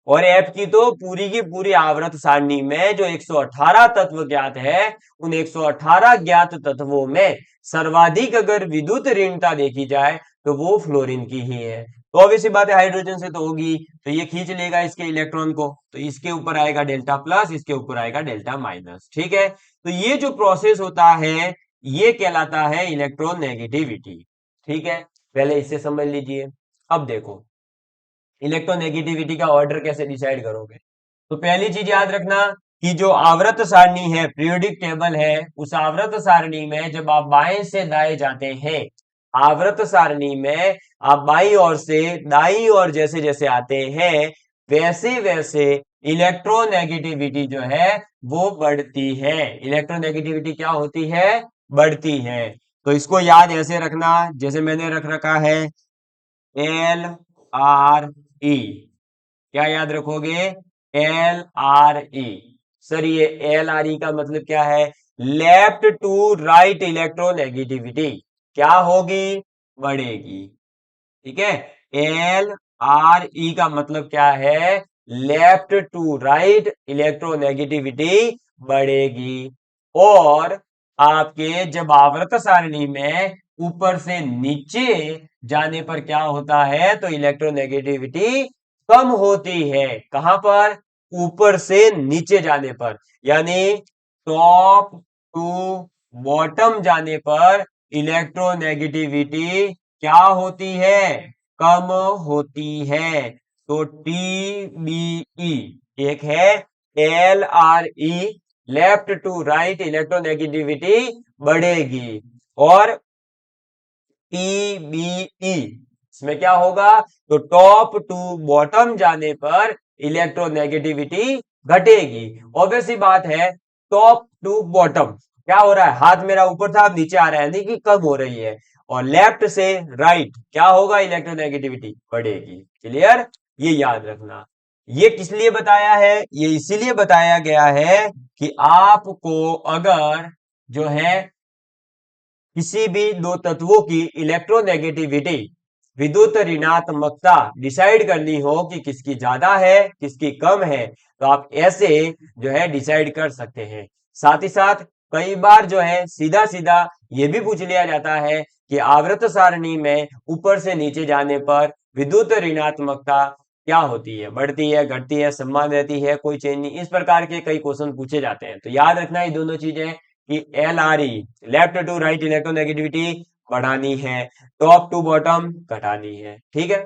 और F की तो पूरी की पूरी आवर्त सारणी में जो 118 तत्व ज्ञात है उन 118 ज्ञात तत्वों में सर्वाधिक अगर विद्युत ऋणता देखी जाए तो वो फ्लोरीन की ही है। तो ऑब्वियसली बात है हाइड्रोजन से तो होगी, तो ये खींच लेगा इसके इलेक्ट्रॉन को, तो इसके ऊपर आएगा डेल्टा प्लस, इसके ऊपर आएगा डेल्टा माइनस। ठीक है, तो ये जो प्रोसेस होता है ये कहलाता है इलेक्ट्रॉन नेगेटिविटी। ठीक है, पहले इससे समझ लीजिए। अब देखो इलेक्ट्रोनेगेटिविटी का ऑर्डर कैसे डिसाइड करोगे। तो पहली चीज याद रखना कि जो आवर्त सारणी है, पीरियोडिक टेबल है, उस आवर्त सारणी में जब आप बाएं से दाएं जाते हैं, आवर्त सारणी में आप बाईं ओर से दाईं ओर जैसे जैसे आते हैं वैसे वैसे इलेक्ट्रोनेगेटिविटी जो है वो बढ़ती है। इलेक्ट्रोनेगेटिविटी क्या होती है, बढ़ती है। तो इसको याद ऐसे रखना जैसे मैंने रख रखा है एल आर ई। क्या याद रखोगे, एल आर ई। सर ये एल आर ई का मतलब क्या है, लेफ्ट टू राइट इलेक्ट्रोनेगेटिविटी क्या होगी, बढ़ेगी। ठीक है, एल आर ई का मतलब क्या है, लेफ्ट टू राइट इलेक्ट्रोनेगेटिविटी बढ़ेगी। और आपके जब आवर्त सारणी में ऊपर से नीचे जाने पर क्या होता है, तो इलेक्ट्रोनेगेटिविटी कम होती है। कहां पर, ऊपर से नीचे जाने पर, यानी टॉप टू बॉटम जाने पर इलेक्ट्रोनेगेटिविटी क्या होती है, कम होती है। तो TBE एक है L R E, left to right electronegativity बढ़ेगी। और TBE इसमें क्या होगा, तो टॉप टू बॉटम जाने पर इलेक्ट्रोनेगेटिविटी घटेगी। ऑब्वियसली बात है, टॉप टू बॉटम क्या हो रहा है, हाथ मेरा ऊपर था अब नीचे आ रहा है, यानी कि कम हो रही है। और लेफ्ट से राइट क्या होगा, इलेक्ट्रोनेगेटिविटी बढ़ेगी। क्लियर, ये याद रखना। ये किस लिए बताया है, ये इसीलिए बताया गया है कि आपको अगर जो है किसी भी दो तत्वों की इलेक्ट्रोनेगेटिविटी, विद्युत ऋणात्मकता डिसाइड करनी हो कि किसकी ज्यादा है किसकी कम है, तो आप ऐसे जो है डिसाइड कर सकते हैं। साथ ही साथ कई बार जो है सीधा सीधा ये भी पूछ लिया जाता है कि आवर्त सारणी में ऊपर से नीचे जाने पर विद्युत ऋणात्मकता क्या होती है, बढ़ती है घटती है समान रहती है कोई चेंज नहीं, इस प्रकार के कई क्वेश्चन पूछे जाते हैं। तो याद रखना ये दोनों चीजें कि L R E, left to right electronegativity बढ़ानी है, टॉप टू बॉटम घटानी है। ठीक है,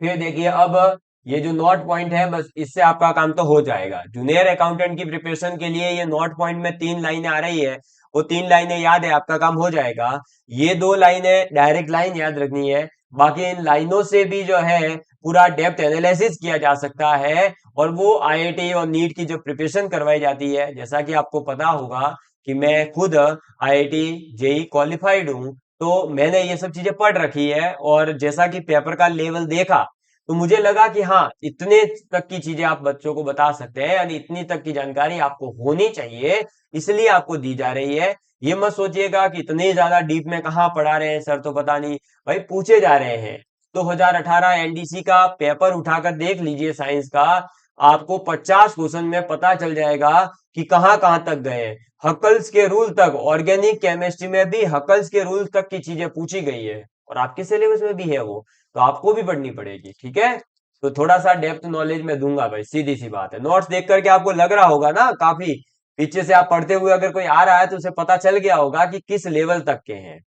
फिर देखिए अब ये जो नोट पॉइंट है बस इससे आपका काम तो हो जाएगा। जूनियर अकाउंटेंट की प्रिपरेशन के लिए ये नोट पॉइंट में 3 लाइनें आ रही है, वो 3 लाइनें याद है आपका काम हो जाएगा। ये 2 लाइनें डायरेक्ट लाइन याद रखनी है, बाकी इन लाइनों से भी जो है पूरा डेप्थ एनालिसिस किया जा सकता है। और वो आईआईटी और नीट की जो प्रिपरेशन करवाई जाती है, जैसा कि आपको पता होगा कि मैं खुद आईआईटी जेई क्वालिफाइड हूँ, तो मैंने ये सब चीजें पढ़ रखी है। और जैसा कि पेपर का लेवल देखा तो मुझे लगा कि हाँ इतने तक की चीजें आप बच्चों को बता सकते हैं, यानी इतनी तक की जानकारी आपको होनी चाहिए, इसलिए आपको दी जा रही है ये मत सोचिएगा कि इतने ज्यादा डीप में कहाँ पढ़ा रहे हैं सर, तो पता नहीं। भाई पूछे जा रहे हैं। 2018 एनडीसी का पेपर उठाकर देख लीजिए साइंस का, आपको 50 क्वेश्चन में पता चल जाएगा कि कहाँ कहाँ तक गए हैं। हकल्स के रूल तक, ऑर्गेनिक केमिस्ट्री में भी हकल्स के रूल तक की चीजें पूछी गई है, और आपके सिलेबस में भी है वो, तो आपको भी पढ़नी पड़ेगी, ठीक है। तो थोड़ा सा डेप्थ नॉलेज में दूंगा भाई, सीधी सी बात है। नोट्स देख करके आपको लग रहा होगा ना, काफी पीछे से आप पढ़ते हुए अगर कोई आ रहा है तो उसे पता चल गया होगा कि किस लेवल तक के हैं।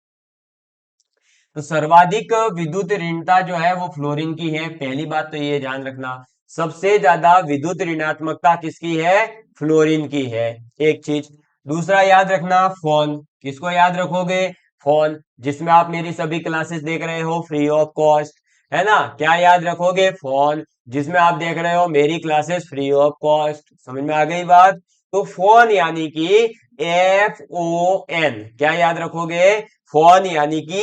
तो सर्वाधिक विद्युत ऋणता जो है वो फ्लोरीन की है, पहली बात तो ये ध्यान रखना। सबसे ज्यादा विद्युत ऋणात्मकता किसकी है? फ्लोरीन की है, एक चीज। दूसरा याद रखना, फोन, किसको याद रखोगे? फोन, जिसमें आप मेरी सभी क्लासेस देख रहे हो फ्री ऑफ कॉस्ट, है ना। क्या याद रखोगे? फोन, जिसमें आप देख रहे हो मेरी क्लासेस फ्री ऑफ कॉस्ट। समझ में आ गई बात? तो फोन यानी कि FON, क्या याद रखोगे? फोन यानी कि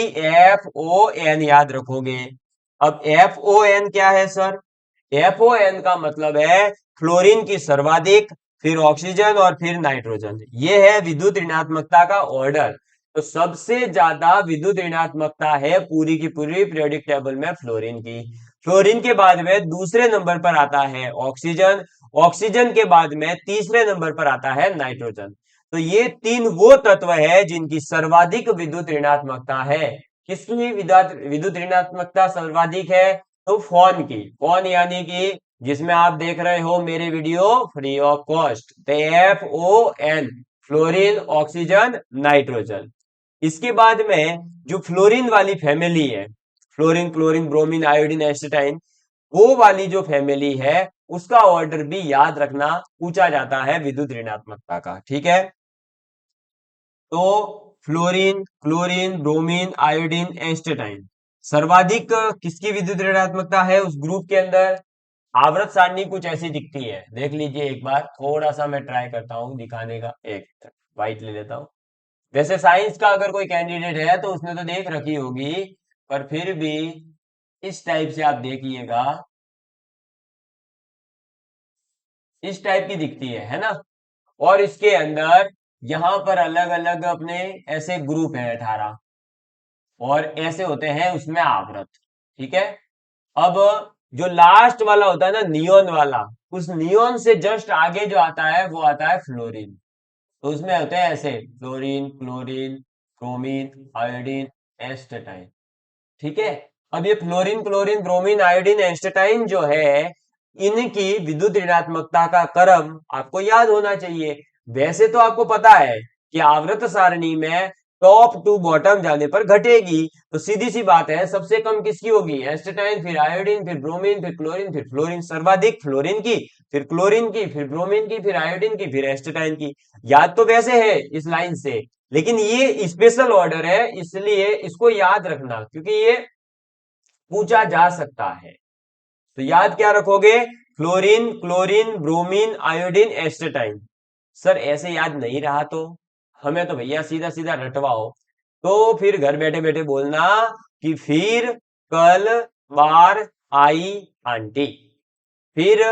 FON याद रखोगे। अब FON क्या है सर? FON का मतलब है फ्लोरीन की सर्वाधिक, फिर ऑक्सीजन और फिर नाइट्रोजन। ये है विद्युत ऋणात्मकता का ऑर्डर। तो सबसे ज्यादा विद्युत ऋणात्मकता है पूरी की पूरी पीरियोडिक टेबल में फ्लोरीन की। फ्लोरीन के बाद में दूसरे नंबर पर आता है ऑक्सीजन, ऑक्सीजन के बाद में तीसरे नंबर पर आता है नाइट्रोजन। तो ये तीन वो तत्व है जिनकी सर्वाधिक विद्युत ऋणात्मकता है। किसकी विद्युत ऋणात्मकता सर्वाधिक है? तो फोन की। फोन यानी कि जिसमें आप देख रहे हो मेरे वीडियो फ्री ऑफ कॉस्ट, तो FON, फ्लोरीन, ऑक्सीजन, नाइट्रोजन। इसके बाद में जो फ्लोरीन वाली फैमिली है, फ्लोरीन, क्लोरीन, ब्रोमीन, आयोडीन, एसिटाइन, वो वाली जो फैमिली है उसका ऑर्डर भी याद रखना, पूछा जाता है विद्युत ऋणात्मकता का, ठीक है। तो fluorine, chlorine, bromine, iodine, astatine, सर्वाधिक किसकी विद्युत ऋणात्मकता है उस ग्रुप के अंदर? आवर्त सारणी कुछ ऐसी दिखती है, देख लीजिए एक बार, थोड़ा सा मैं ट्राई करता हूं दिखाने का। एक व्हाइट ले लेता हूं। वैसे साइंस का अगर कोई कैंडिडेट है तो उसने तो देख रखी होगी, पर फिर भी इस टाइप से आप देखिएगा, इस टाइप की दिखती है ना। और इसके अंदर यहां पर अलग अलग अपने ऐसे ग्रुप है 18, और ऐसे होते हैं उसमें आवृत, ठीक है। अब जो लास्ट वाला होता है ना, नियोन वाला, उस नियोन से जस्ट आगे जो आता है वो आता है फ्लोरीन। तो उसमें होते हैं ऐसे fluorine, chlorine, bromine, iodine, astatine, ठीक है। अब ये fluorine, chlorine, bromine, iodine, astatine जो है, इनकी विद्युत ऋणात्मकता का क्रम आपको याद होना चाहिए। वैसे तो आपको पता है कि आवर्त सारणी में टॉप टू बॉटम जाने पर घटेगी, तो सीधी सी बात है सबसे कम किसकी होगी? एस्टेटाइन, फिर आयोडीन, फिर ब्रोमीन, फिर क्लोरीन, फिर फ्लोरीन। सर्वाधिक फ्लोरीन की, फिर क्लोरीन की, फिर ब्रोमीन की, फिर आयोडीन की, फिर एस्टेटाइन की। याद तो वैसे है इस लाइन से, लेकिन ये स्पेशल ऑर्डर है, इसलिए इसको याद रखना, क्योंकि ये पूछा जा सकता है। तो याद क्या रखोगे? Fluorine, chlorine, bromine, iodine, astatine. Sir ऐसे याद नहीं रहा तो? हमें तो भैया सीधा सीधा रटवाओ। तो फिर घर बैठे बैठे बोलना कि फिर कल बार आई आंटी, फिर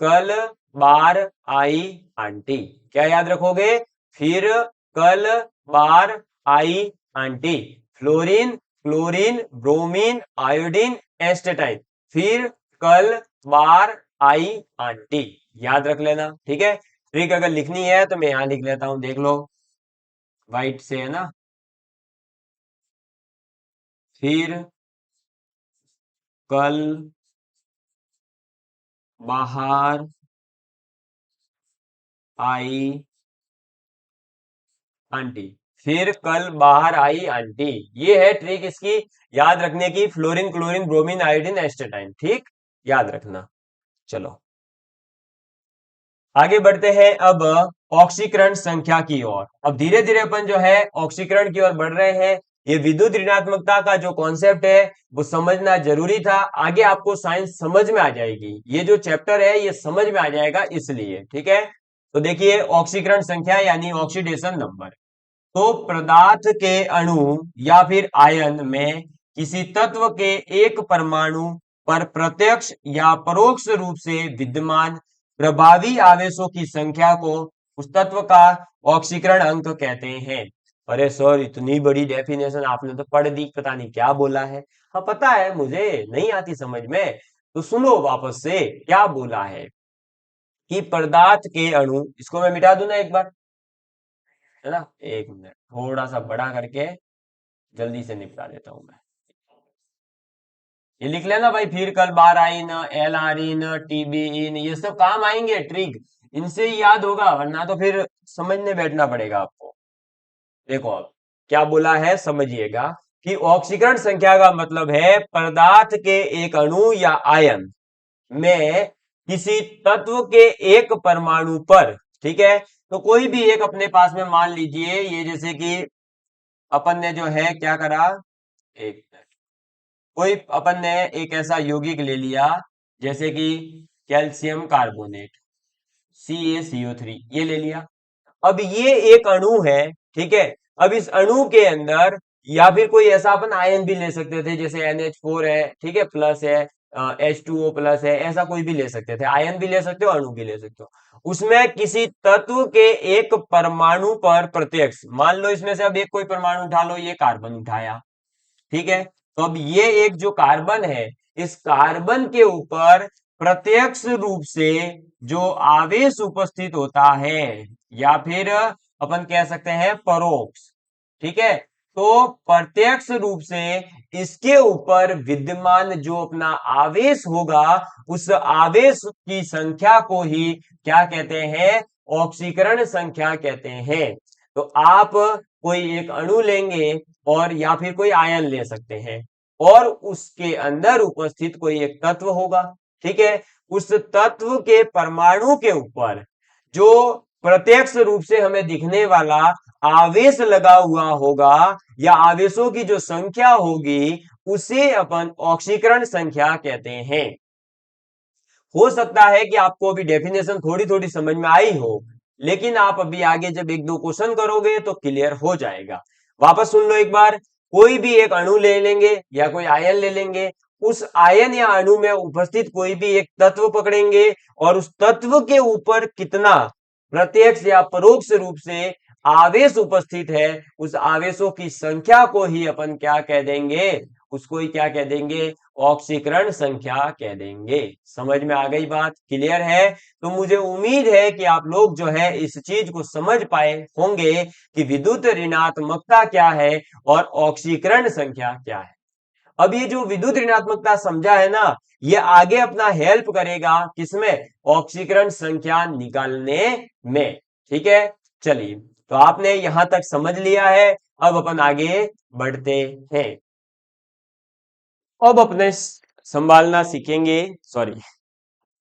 कल बार आई आंटी। क्या याद रखोगे? फिर कल बार आई आंटी, fluorine, chlorine, bromine, iodine, astatine, फिर कल बार आई आंटी। याद रख लेना, ठीक है। ट्रिक अगर लिखनी है तो मैं यहां लिख लेता हूं, देख लो, वाइट से, है ना। फिर कल बाहर आई आंटी, फिर कल बाहर आई आंटी। ये है ट्रिक इसकी याद रखने की, fluorine, chlorine, bromine, iodine, astatine, ठीक, याद रखना। चलो आगे बढ़ते हैं अब ऑक्सीकरण संख्या की ओर। अब धीरे धीरे अपन जो है ऑक्सीकरण की ओर बढ़ रहे हैं। ये विद्युत ऋणात्मकता का जो कॉन्सेप्ट है वो समझना जरूरी था, आगे आपको साइंस समझ में आ जाएगी, ये जो चैप्टर है ये समझ में आ जाएगा इसलिए, ठीक है। तो देखिए ऑक्सीकरण संख्या यानी ऑक्सीडेशन नंबर। तो पदार्थ के अणु या फिर आयन में किसी तत्व के एक परमाणु पर प्रत्यक्ष या परोक्ष रूप से विद्यमान प्रभावी आवेशों की संख्या को उस तत्व का ऑक्सीकरण अंक कहते हैं। अरे सर इतनी बड़ी डेफिनेशन आपने तो पढ़ दी, पता नहीं क्या बोला है। हाँ पता है मुझे, नहीं आती समझ में तो सुनो वापस से क्या बोला है कि पदार्थ के अणु, इसको मैं मिटा दूं ना एक बार, है ना, एक मिनट थोड़ा सा बड़ा करके जल्दी से निपटा देता हूं मैं। ये लिख लेना भाई, फिर कल बार आइन, एल आर इन, टीबी इन, ये सब काम आएंगे ट्रिक, इनसे ही याद होगा, वरना तो फिर समझने बैठना पड़ेगा आपको। देखो अब क्या बोला है समझिएगा कि ऑक्सीकरण संख्या का मतलब है पदार्थ के एक अणु या आयन में किसी तत्व के एक परमाणु पर, ठीक है, तो कोई भी एक अपने पास में मान लीजिए, ये जैसे कि अपन ने जो है क्या करा, एक कोई अपन ने एक ऐसा यौगिक ले लिया जैसे कि कैल्शियम कार्बोनेट, CaCO3, ये ले लिया। अब ये एक अणु है, ठीक है, अब इस अणु के अंदर, या फिर कोई ऐसा अपन आयन भी ले सकते थे जैसे NH4 है, ठीक है, प्लस है, H2O प्लस है, ऐसा कोई भी ले सकते थे, आयन भी ले सकते हो, अणु भी ले सकते हो। उसमें किसी तत्व के एक परमाणु पर प्रत्यक्ष, मान लो इसमें से अब एक कोई परमाणु उठा लो, ये कार्बन उठाया, ठीक है, तो अब ये एक जो कार्बन है, इस कार्बन के ऊपर प्रत्यक्ष रूप से जो आवेश उपस्थित होता है, या फिर अपन कह सकते हैं परोक्ष, ठीक है, तो प्रत्यक्ष रूप से इसके ऊपर विद्यमान जो अपना आवेश होगा, उस आवेश की संख्या को ही क्या कहते हैं, ऑक्सीकरण संख्या कहते हैं। तो आप कोई एक अणु लेंगे और या फिर कोई आयन ले सकते हैं, और उसके अंदर उपस्थित कोई एक तत्व होगा, ठीक है, उस तत्व के परमाणु के ऊपर जो प्रत्यक्ष रूप से हमें दिखने वाला आवेश लगा हुआ होगा, या आवेशों की जो संख्या होगी, उसे अपन ऑक्सीकरण संख्या कहते हैं। हो सकता है कि आपको अभी डेफिनेशन थोड़ी थोड़ी समझ में आई हो, लेकिन आप अभी आगे जब एक दो क्वेश्चन करोगे तो क्लियर हो जाएगा। वापस सुन लो एक बार, कोई भी एक अणु ले लेंगे या कोई आयन ले लेंगे, उस आयन या अणु में उपस्थित कोई भी एक तत्व पकड़ेंगे, और उस तत्व के ऊपर कितना प्रत्यक्ष या परोक्ष रूप से आवेश उपस्थित है, उस आवेशों की संख्या को ही अपन क्या कह देंगे, उसको ही क्या कह देंगे, ऑक्सीकरण संख्या कह देंगे। समझ में आ गई बात, क्लियर है? तो मुझे उम्मीद है कि आप लोग जो है इस चीज को समझ पाए होंगे कि विद्युत ऋणात्मकता क्या है और ऑक्सीकरण संख्या क्या है। अब ये जो विद्युत ऋणात्मकता समझा है ना, ये आगे अपना हेल्प करेगा किसमें, ऑक्सीकरण संख्या निकालने में, ठीक है। चलिए, तो आपने यहां तक समझ लिया है, अब अपन आगे बढ़ते हैं। अब अपने संभालना सीखेंगे, सॉरी,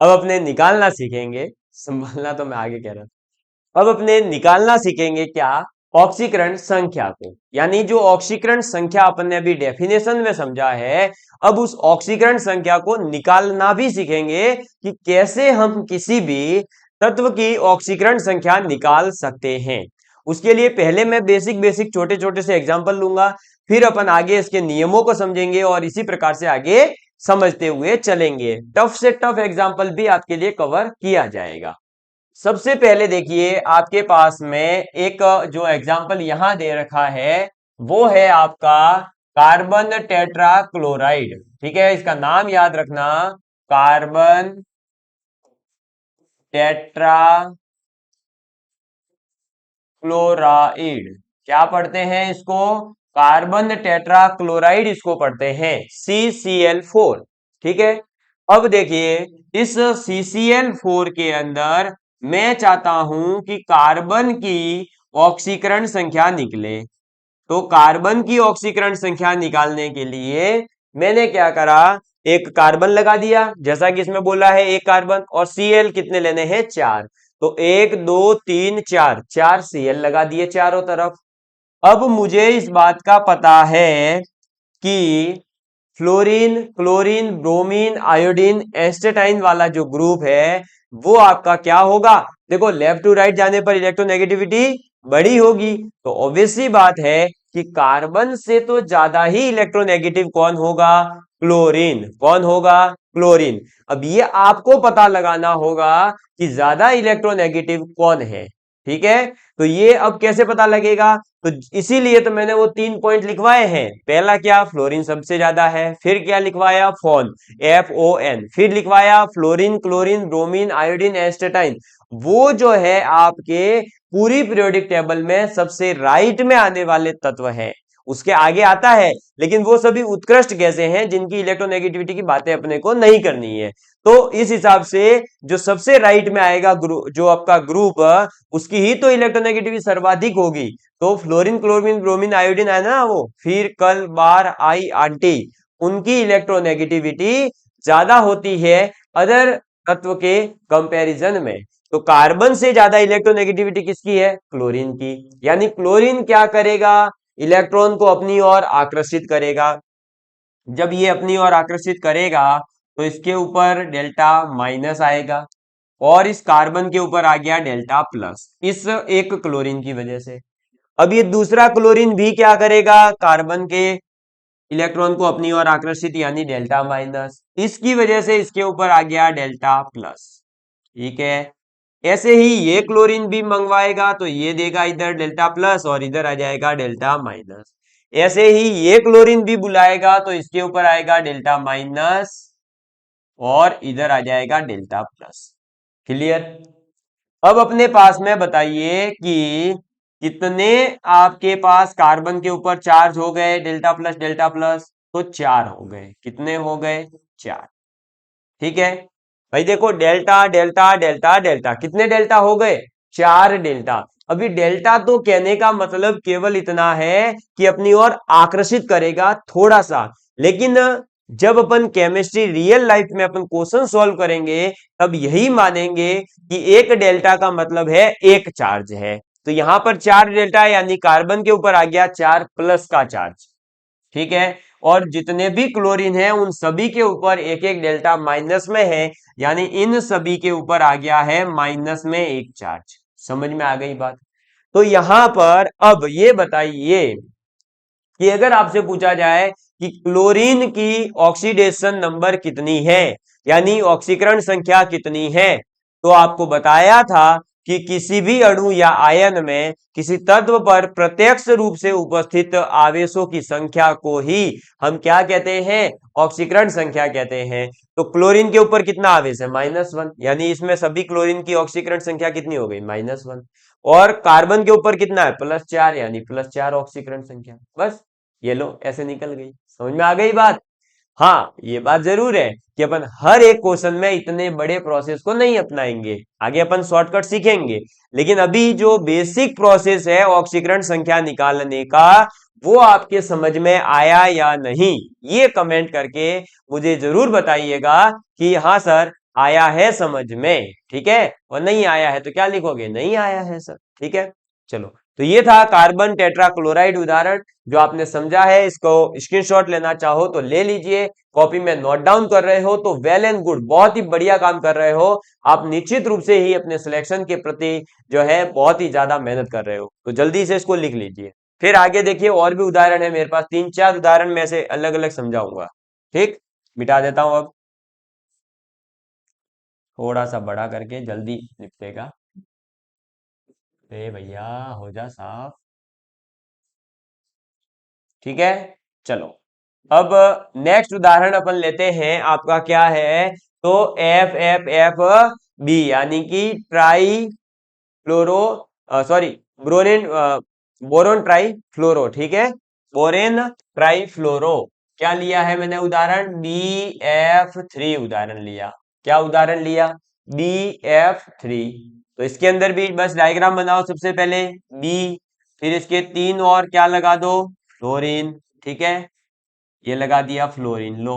अब अपने निकालना सीखेंगे, संभालना तो मैं आगे कह रहा हूं। अब अपने निकालना सीखेंगे क्या, ऑक्सीकरण संख्या को, यानी जो ऑक्सीकरण संख्या अपन ने अभी डेफिनेशन में समझा है, अब उस ऑक्सीकरण संख्या को निकालना भी सीखेंगे कि कैसे हम किसी भी तत्व की ऑक्सीकरण संख्या निकाल सकते हैं। उसके लिए पहले मैं बेसिक बेसिक छोटे छोटे से एग्जांपल लूंगा, फिर अपन आगे इसके नियमों को समझेंगे और इसी प्रकार से आगे समझते हुए चलेंगे। टफ से टफ एग्जांपल भी आपके लिए कवर किया जाएगा। सबसे पहले देखिए, आपके पास में एक जो एग्जांपल यहां दे रखा है, वो है आपका कार्बन टेट्रा क्लोराइड, ठीक है, इसका नाम याद रखना, कार्बन टेट्रा क्लोराइड। क्या पढ़ते हैं इसको, कार्बन टेट्रा क्लोराइड इसको पढ़ते हैं, CCl4, ठीक है। अब देखिए, इस CCl4 के अंदर मैं चाहता हूं कि कार्बन की ऑक्सीकरण संख्या निकले, तो कार्बन की ऑक्सीकरण संख्या निकालने के लिए मैंने क्या करा, एक कार्बन लगा दिया, जैसा कि इसमें बोला है एक कार्बन, और Cl कितने लेने हैं, 4, तो 1 2 3 4, 4 Cl लगा दिए चारों तरफ। अब मुझे इस बात का पता है कि fluorine, chlorine, bromine, iodine, astatine वाला जो ग्रुप है वो आपका क्या होगा, देखो लेफ्ट टू राइट जाने पर इलेक्ट्रोनेगेटिविटी बड़ी होगी, तो ऑब्वियसली बात है कि कार्बन से तो ज्यादा ही इलेक्ट्रोनेगेटिव कौन होगा, क्लोरीन। कौन होगा, क्लोरीन। अब ये आपको पता लगाना होगा कि ज्यादा इलेक्ट्रोनेगेटिव कौन है, ठीक है। तो ये अब कैसे पता लगेगा, तो इसीलिए तो मैंने वो 3 पॉइंट लिखवाए हैं। पहला क्या, फ्लोरीन सबसे ज्यादा है, फिर क्या लिखवाया, फोन, FON, फिर लिखवाया fluorine, chlorine, bromine, iodine, astatine. वो जो है आपके पूरी पीरियोडिक टेबल में सबसे राइट में आने वाले तत्व है। उसके आगे आता है, लेकिन वो सभी उत्कृष्ट गैसें हैं जिनकी इलेक्ट्रोनेगेटिविटी की बातें अपने को नहीं करनी है। तो इस हिसाब से जो सबसे राइट में आएगा जो आपका ग्रुप, उसकी ही तो इलेक्ट्रोनेगेटिविटी सर्वाधिक होगी। तो फ्लोरीन, क्लोरीन, ब्रोमीन, आयोडीन है ना, वो फिर कल, बार, आई, आंटी, उनकी इलेक्ट्रोनेगेटिविटी ज्यादा होती है अदर तत्व के कंपैरिजन में। तो कार्बन से ज्यादा इलेक्ट्रोनेगेटिविटी किसकी है, क्लोरीन की। यानी क्लोरीन क्या करेगा, इलेक्ट्रॉन को अपनी ओर आकर्षित करेगा। जब ये अपनी ओर आकर्षित करेगा तो इसके ऊपर डेल्टा माइनस आएगा, और इस कार्बन के ऊपर आ गया डेल्टा प्लस, इस एक क्लोरीन की वजह से। अब ये दूसरा क्लोरीन भी क्या करेगा, कार्बन के इलेक्ट्रॉन को अपनी ओर आकर्षित, यानी डेल्टा माइनस, इसकी वजह से इसके ऊपर आ गया डेल्टा प्लस। ठीक है, ऐसे ही ये क्लोरीन भी मंगवाएगा तो ये देगा इधर डेल्टा प्लस और इधर आ जाएगा डेल्टा माइनस। ऐसे ही ये क्लोरीन भी बुलाएगा तो इसके ऊपर आएगा डेल्टा माइनस और इधर आ जाएगा डेल्टा प्लस। क्लियर। अब अपने पास में बताइए कि कितने आपके पास कार्बन के ऊपर चार्ज हो गए, डेल्टा प्लस, तो 4 हो गए। कितने हो गए, 4। ठीक है भाई, देखो डेल्टा डेल्टा डेल्टा डेल्टा, कितने डेल्टा हो गए, 4 डेल्टा। अभी डेल्टा तो कहने का मतलब केवल इतना है कि अपनी ओर आकर्षित करेगा थोड़ा सा, लेकिन जब अपन केमिस्ट्री रियल लाइफ में अपन क्वेश्चन सॉल्व करेंगे तब यही मानेंगे कि एक डेल्टा का मतलब है एक चार्ज है। तो यहां पर 4 डेल्टा, यानी कार्बन के ऊपर आ गया 4 प्लस का चार्ज। ठीक है, और जितने भी क्लोरीन है उन सभी के ऊपर एक एक डेल्टा माइनस में है, यानी इन सभी के ऊपर आ गया है माइनस में एक चार्ज। समझ में आ गई बात। तो यहां पर अब ये बताइए कि अगर आपसे पूछा जाए कि क्लोरीन की ऑक्सीडेशन नंबर कितनी है, यानी ऑक्सीकरण संख्या कितनी है, तो आपको बताया था कि किसी भी अणु या आयन में किसी तत्व पर प्रत्यक्ष रूप से उपस्थित आवेशों की संख्या को ही हम क्या कहते हैं, ऑक्सीकरण संख्या कहते हैं। तो क्लोरीन के ऊपर कितना आवेश है, -1, यानी इसमें सभी क्लोरीन की ऑक्सीकरण संख्या कितनी हो गई, -1। और कार्बन के ऊपर कितना है, +4, यानी +4 ऑक्सीकरण संख्या। बस ये लो ऐसे निकल गई। समझ में आ गई बात। हाँ, ये बात जरूर है कि अपन हर एक क्वेश्चन में इतने बड़े प्रोसेस को नहीं अपनाएंगे, आगे अपन शॉर्टकट सीखेंगे, लेकिन अभी जो बेसिक प्रोसेस है ऑक्सीकरण संख्या निकालने का, वो आपके समझ में आया या नहीं, ये कमेंट करके मुझे जरूर बताइएगा कि हाँ सर आया है समझ में। ठीक है, और नहीं आया है तो क्या लिखोगे, नहीं आया है सर। ठीक है, चलो। तो ये था कार्बन टेट्राक्लोराइड उदाहरण। जो आपने समझा है इसको स्क्रीनशॉट लेना चाहो तो ले लीजिए, कॉपी में नोट डाउन कर रहे हो तो वेल एंड गुड, बहुत ही बढ़िया काम कर रहे हो। आप निश्चित रूप से ही अपने सिलेक्शन के प्रति जो है बहुत ही ज्यादा मेहनत कर रहे हो, तो जल्दी से इसको लिख लीजिए। फिर आगे देखिए और भी उदाहरण है मेरे पास, 3-4 उदाहरण में से अलग अलग समझाऊंगा। ठीक, मिटा देता हूं अब, थोड़ा सा बड़ा करके, जल्दी निपटेगा। भैया हो जा साफ। ठीक है, चलो। अब नेक्स्ट उदाहरण अपन लेते हैं, आपका क्या है, तो FFFB, यानी कि ट्राई फ्लोरो, सॉरी, ब्रोनिन, बोरोन ट्राई फ्लोरो। ठीक है, बोरेन ट्राई फ्लोरो। क्या लिया है मैंने उदाहरण, BF3 उदाहरण लिया। क्या उदाहरण लिया, BF3। तो इसके अंदर भी बस डायग्राम बनाओ सबसे पहले, बी, फिर इसके 3 और क्या लगा दो, फ्लोरीन। ठीक है, ये लगा दिया फ्लोरीन। लो,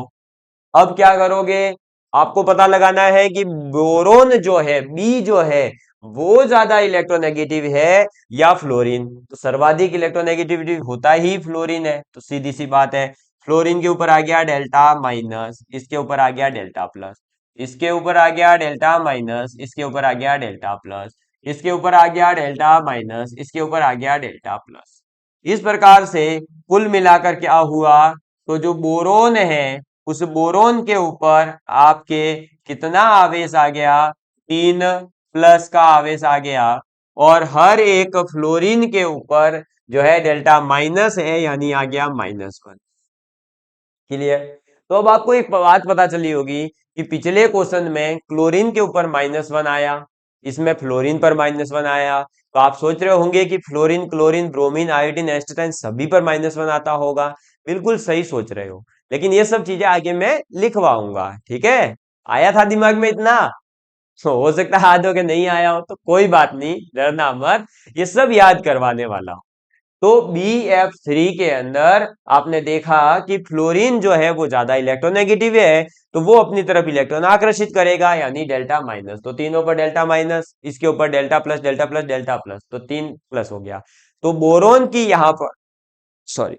अब क्या करोगे, आपको पता लगाना है कि बोरोन जो है, बी जो है, वो ज्यादा इलेक्ट्रोनेगेटिव है या फ्लोरीन। तो सर्वाधिक इलेक्ट्रोनेगेटिविटी होता ही फ्लोरीन है, तो सीधी सी बात है, फ्लोरीन के ऊपर आ गया डेल्टा माइनस, इसके ऊपर आ गया डेल्टा प्लस, इसके ऊपर आ गया डेल्टा माइनस, इसके ऊपर आ गया डेल्टा प्लस, इसके ऊपर आ गया डेल्टा माइनस, इसके ऊपर आ गया डेल्टा प्लस। इस प्रकार से कुल मिलाकर क्या हुआ, तो जो बोरोन है उस बोरोन के ऊपर आपके कितना आवेश आ गया, 3 प्लस का आवेश आ गया, और हर एक फ्लोरीन के ऊपर जो है डेल्टा माइनस है, यानी आ गया -1। क्लियर। तो अब आपको एक बात पता चली होगी कि पिछले क्वेश्चन में क्लोरीन के ऊपर -1 आया, इसमें फ्लोरीन पर -1 आया। तो आप सोच रहे होंगे कि fluorine, chlorine, bromine, iodine, astatine सभी पर -1 आता होगा। बिल्कुल सही सोच रहे हो, लेकिन ये सब चीजें आगे मैं लिखवाऊंगा। ठीक है, आया था दिमाग में इतना? तो हो सकता है आधो के नहीं आया हो, तो कोई बात नहीं, डरना मत, ये सब याद करवाने वाला हूं। तो BF3 के अंदर आपने देखा कि फ्लोरीन जो है वो ज्यादा इलेक्ट्रोनेगेटिव है, तो वो अपनी तरफ इलेक्ट्रॉन आकर्षित करेगा, यानी डेल्टा माइनस। तो तीनों पर डेल्टा माइनस, इसके ऊपर delta plus, delta plus, delta plus, तो 3+ हो गया। तो बोरोन की यहां पर, सॉरी,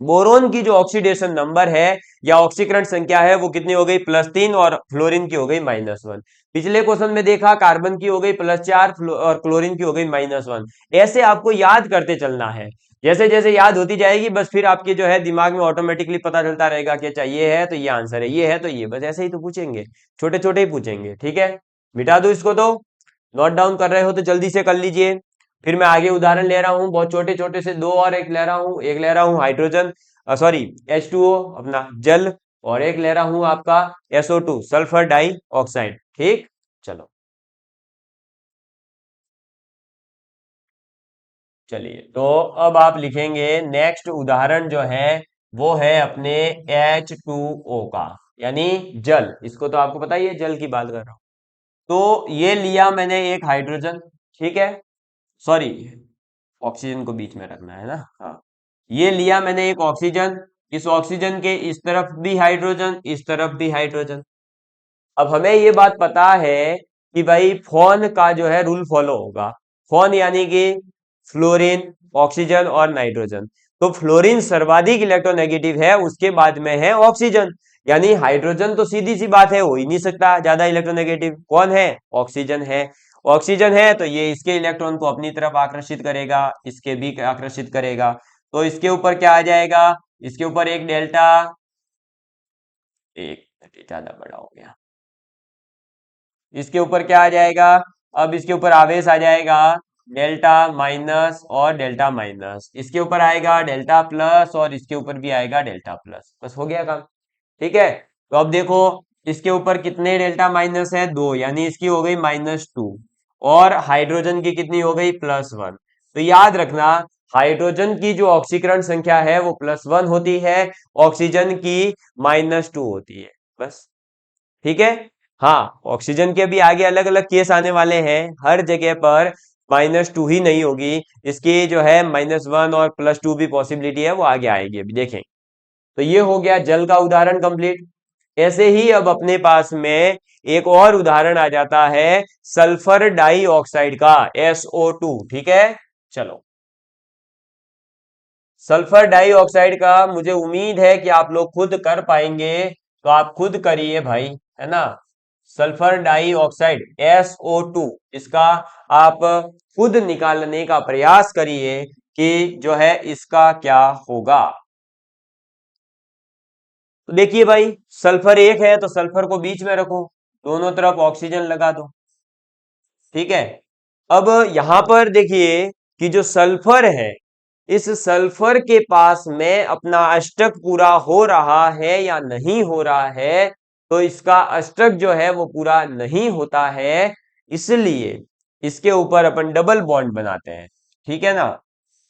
बोरोन की जो ऑक्सीडेशन नंबर है या ऑक्सीकरण संख्या है वो कितनी हो गई? +3, और फ्लोरीन की हो गई -1। पिछले क्वेश्चन में देखा कार्बन की हो गई +4 और क्लोरीन की हो गई -1। ऐसे आपको याद करते चलना है, जैसे जैसे याद होती जाएगी बस फिर आपके जो है दिमाग में ऑटोमेटिकली पता चलता रहेगा कि अच्छा ये है तो ये आंसर है, ये है तो ये, बस ऐसे ही तो पूछेंगे, छोटे छोटे ही पूछेंगे। ठीक है, मिटा दो इसको, तो नोट डाउन कर रहे हो तो जल्दी से कर लीजिए। फिर मैं आगे उदाहरण ले रहा हूं बहुत छोटे छोटे से, दो और, एक ले रहा हूं, एक ले रहा हूं हाइड्रोजन, सॉरी H2O अपना जल, और एक ले रहा हूं आपका SO2 सल्फर डाई ऑक्साइड। ठीक, चलो चलिए, तो अब आप लिखेंगे नेक्स्ट उदाहरण जो है वो है अपने H2O का, यानी जल। इसको तो आपको पता ही है, जल की बात कर रहा हूं। तो ये लिया मैंने एक हाइड्रोजन, ठीक है, सॉरी, ऑक्सीजन को बीच में रखना है ना, हाँ। ये लिया मैंने एक ऑक्सीजन, इस ऑक्सीजन के इस तरफ भी हाइड्रोजन, इस तरफ भी हाइड्रोजन। अब हमें ये बात पता है कि भाई फोन का जो है रूल फॉलो होगा। फोन यानी कि फ्लोरीन, ऑक्सीजन और नाइट्रोजन। तो फ्लोरीन सर्वाधिक इलेक्ट्रोनेगेटिव है, उसके बाद में है ऑक्सीजन, यानी हाइड्रोजन तो सीधी सी बात है हो ही नहीं सकता ज्यादा इलेक्ट्रोनेगेटिव। कौन है? ऑक्सीजन है। ऑक्सीजन है तो ये इसके इलेक्ट्रॉन को अपनी तरफ आकर्षित करेगा, इसके भी आकर्षित करेगा। तो इसके ऊपर क्या आ जाएगा? इसके ऊपर एक डेल्टा, एक ज्यादा बड़ा हो गया, इसके ऊपर क्या आ जाएगा? अब इसके ऊपर आवेश आ जाएगा डेल्टा माइनस और डेल्टा माइनस, इसके ऊपर आएगा डेल्टा प्लस और इसके ऊपर भी आएगा डेल्टा प्लस, बस हो गया काम। ठीक है, तो अब देखो इसके ऊपर कितने डेल्टा माइनस है? 2, यानी इसकी हो गई -2, और हाइड्रोजन की कितनी हो गई? +1। तो याद रखना, हाइड्रोजन की जो ऑक्सीकरण संख्या है वो +1 होती है, ऑक्सीजन की -2 होती है, बस। ठीक है, हाँ, ऑक्सीजन के भी आगे अलग अलग केस आने वाले हैं, हर जगह पर -2 ही नहीं होगी, इसकी जो है -1 और +2 भी पॉसिबिलिटी है, वो आगे आएगी, अभी देखें। तो ये हो गया जल का उदाहरण कंप्लीट। ऐसे ही अब अपने पास में एक और उदाहरण आ जाता है सल्फर डाइऑक्साइड का, SO2। ठीक है, चलो, सल्फर डाइऑक्साइड का मुझे उम्मीद है कि आप लोग खुद कर पाएंगे, तो आप खुद करिए भाई, है ना। सल्फर डाइऑक्साइड SO2, इसका आप खुद निकालने का प्रयास करिए कि जो है इसका क्या होगा। तो देखिए भाई, सल्फर एक है तो सल्फर को बीच में रखो, दोनों तरफ ऑक्सीजन लगा दो। ठीक है, अब यहां पर देखिए कि जो सल्फर है, इस सल्फर के पास में अपना अष्टक पूरा हो रहा है या नहीं हो रहा है? तो इसका अष्टक जो है वो पूरा नहीं होता है, इसलिए इसके ऊपर अपन डबल बॉन्ड बनाते हैं। ठीक है ना,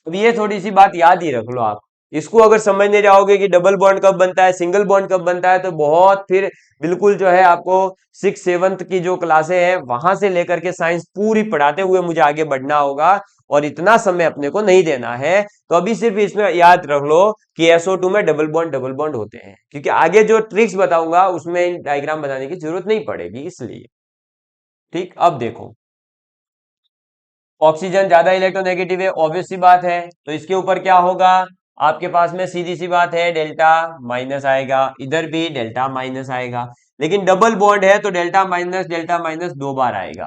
अब ये थोड़ी सी बात याद ही रख लो आप। इसको अगर समझने जाओगे कि डबल बॉन्ड कब बनता है, सिंगल बॉन्ड कब बनता है, तो बहुत फिर बिल्कुल जो है आपको 6th 7th की जो क्लासे हैं वहां से लेकर के साइंस पूरी पढ़ाते हुए मुझे आगे बढ़ना होगा, और इतना समय अपने को नहीं देना है। तो अभी सिर्फ इसमें याद रख लो कि SO2 में डबल बॉन्ड होते हैं, क्योंकि आगे जो ट्रिक्स बताऊंगा उसमें डायग्राम बनाने की जरूरत नहीं पड़ेगी, इसलिए। ठीक, अब देखो, ऑक्सीजन ज्यादा इलेक्ट्रोनेगेटिव है, ऑब्वियस सी बात है, तो इसके ऊपर क्या होगा? आपके पास में सीधी सी बात है, डेल्टा माइनस आएगा, इधर भी डेल्टा माइनस आएगा। लेकिन डबल बॉन्ड है तो डेल्टा माइनस 2 बार आएगा।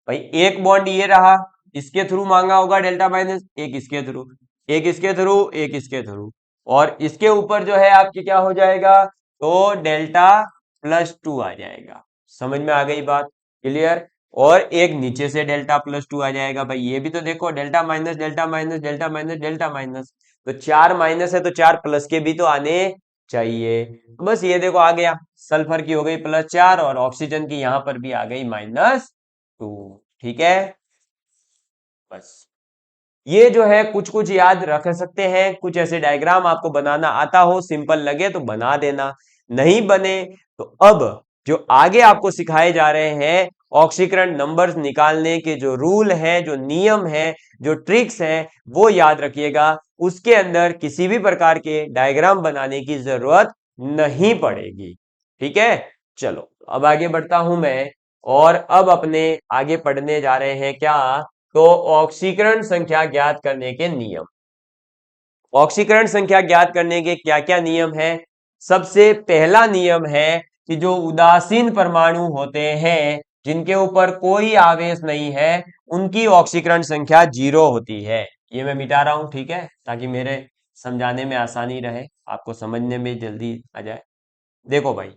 भाई एक बॉन्ड ये रहा, इसके थ्रू मांगा होगा डेल्टा माइनस, एक इसके थ्रू, एक इसके थ्रू, एक इसके थ्रू, और इसके ऊपर जो है आपकी क्या हो जाएगा? तो डेल्टा +2 आ जाएगा। समझ में आ गई बात? क्लियर। और एक नीचे से डेल्टा प्लस टू आ जाएगा। भाई ये भी तो देखो, delta minus delta minus delta minus delta minus, तो चार माइनस है तो चार प्लस के भी तो आने चाहिए। तो बस ये देखो आ गया, सल्फर की हो गई प्लस चार और ऑक्सीजन की यहां पर भी आ गई माइनस टू। ठीक है, बस ये जो है कुछ कुछ याद रख सकते हैं। कुछ ऐसे डायग्राम आपको बनाना आता हो, सिंपल लगे तो बना देना, नहीं बने तो अब जो आगे आपको सिखाए जा रहे हैं ऑक्सीकरण नंबर्स निकालने के जो रूल हैं, जो नियम हैं, जो ट्रिक्स हैं, वो याद रखिएगा। उसके अंदर किसी भी प्रकार के डायग्राम बनाने की जरूरत नहीं पड़ेगी। ठीक है, चलो अब आगे बढ़ता हूं मैं, और अब अपने आगे पढ़ने जा रहे हैं क्या, तो ऑक्सीकरण संख्या ज्ञात करने के नियम। ऑक्सीकरण संख्या ज्ञात करने के क्या क्या नियम है? सबसे पहला नियम है कि जो उदासीन परमाणु होते हैं, जिनके ऊपर कोई आवेश नहीं है, उनकी ऑक्सीकरण संख्या 0 होती है। ये मैं मिटा रहा हूं, ठीक है, ताकि मेरे समझाने में आसानी रहे, आपको समझने में जल्दी आ जाए। देखो भाई,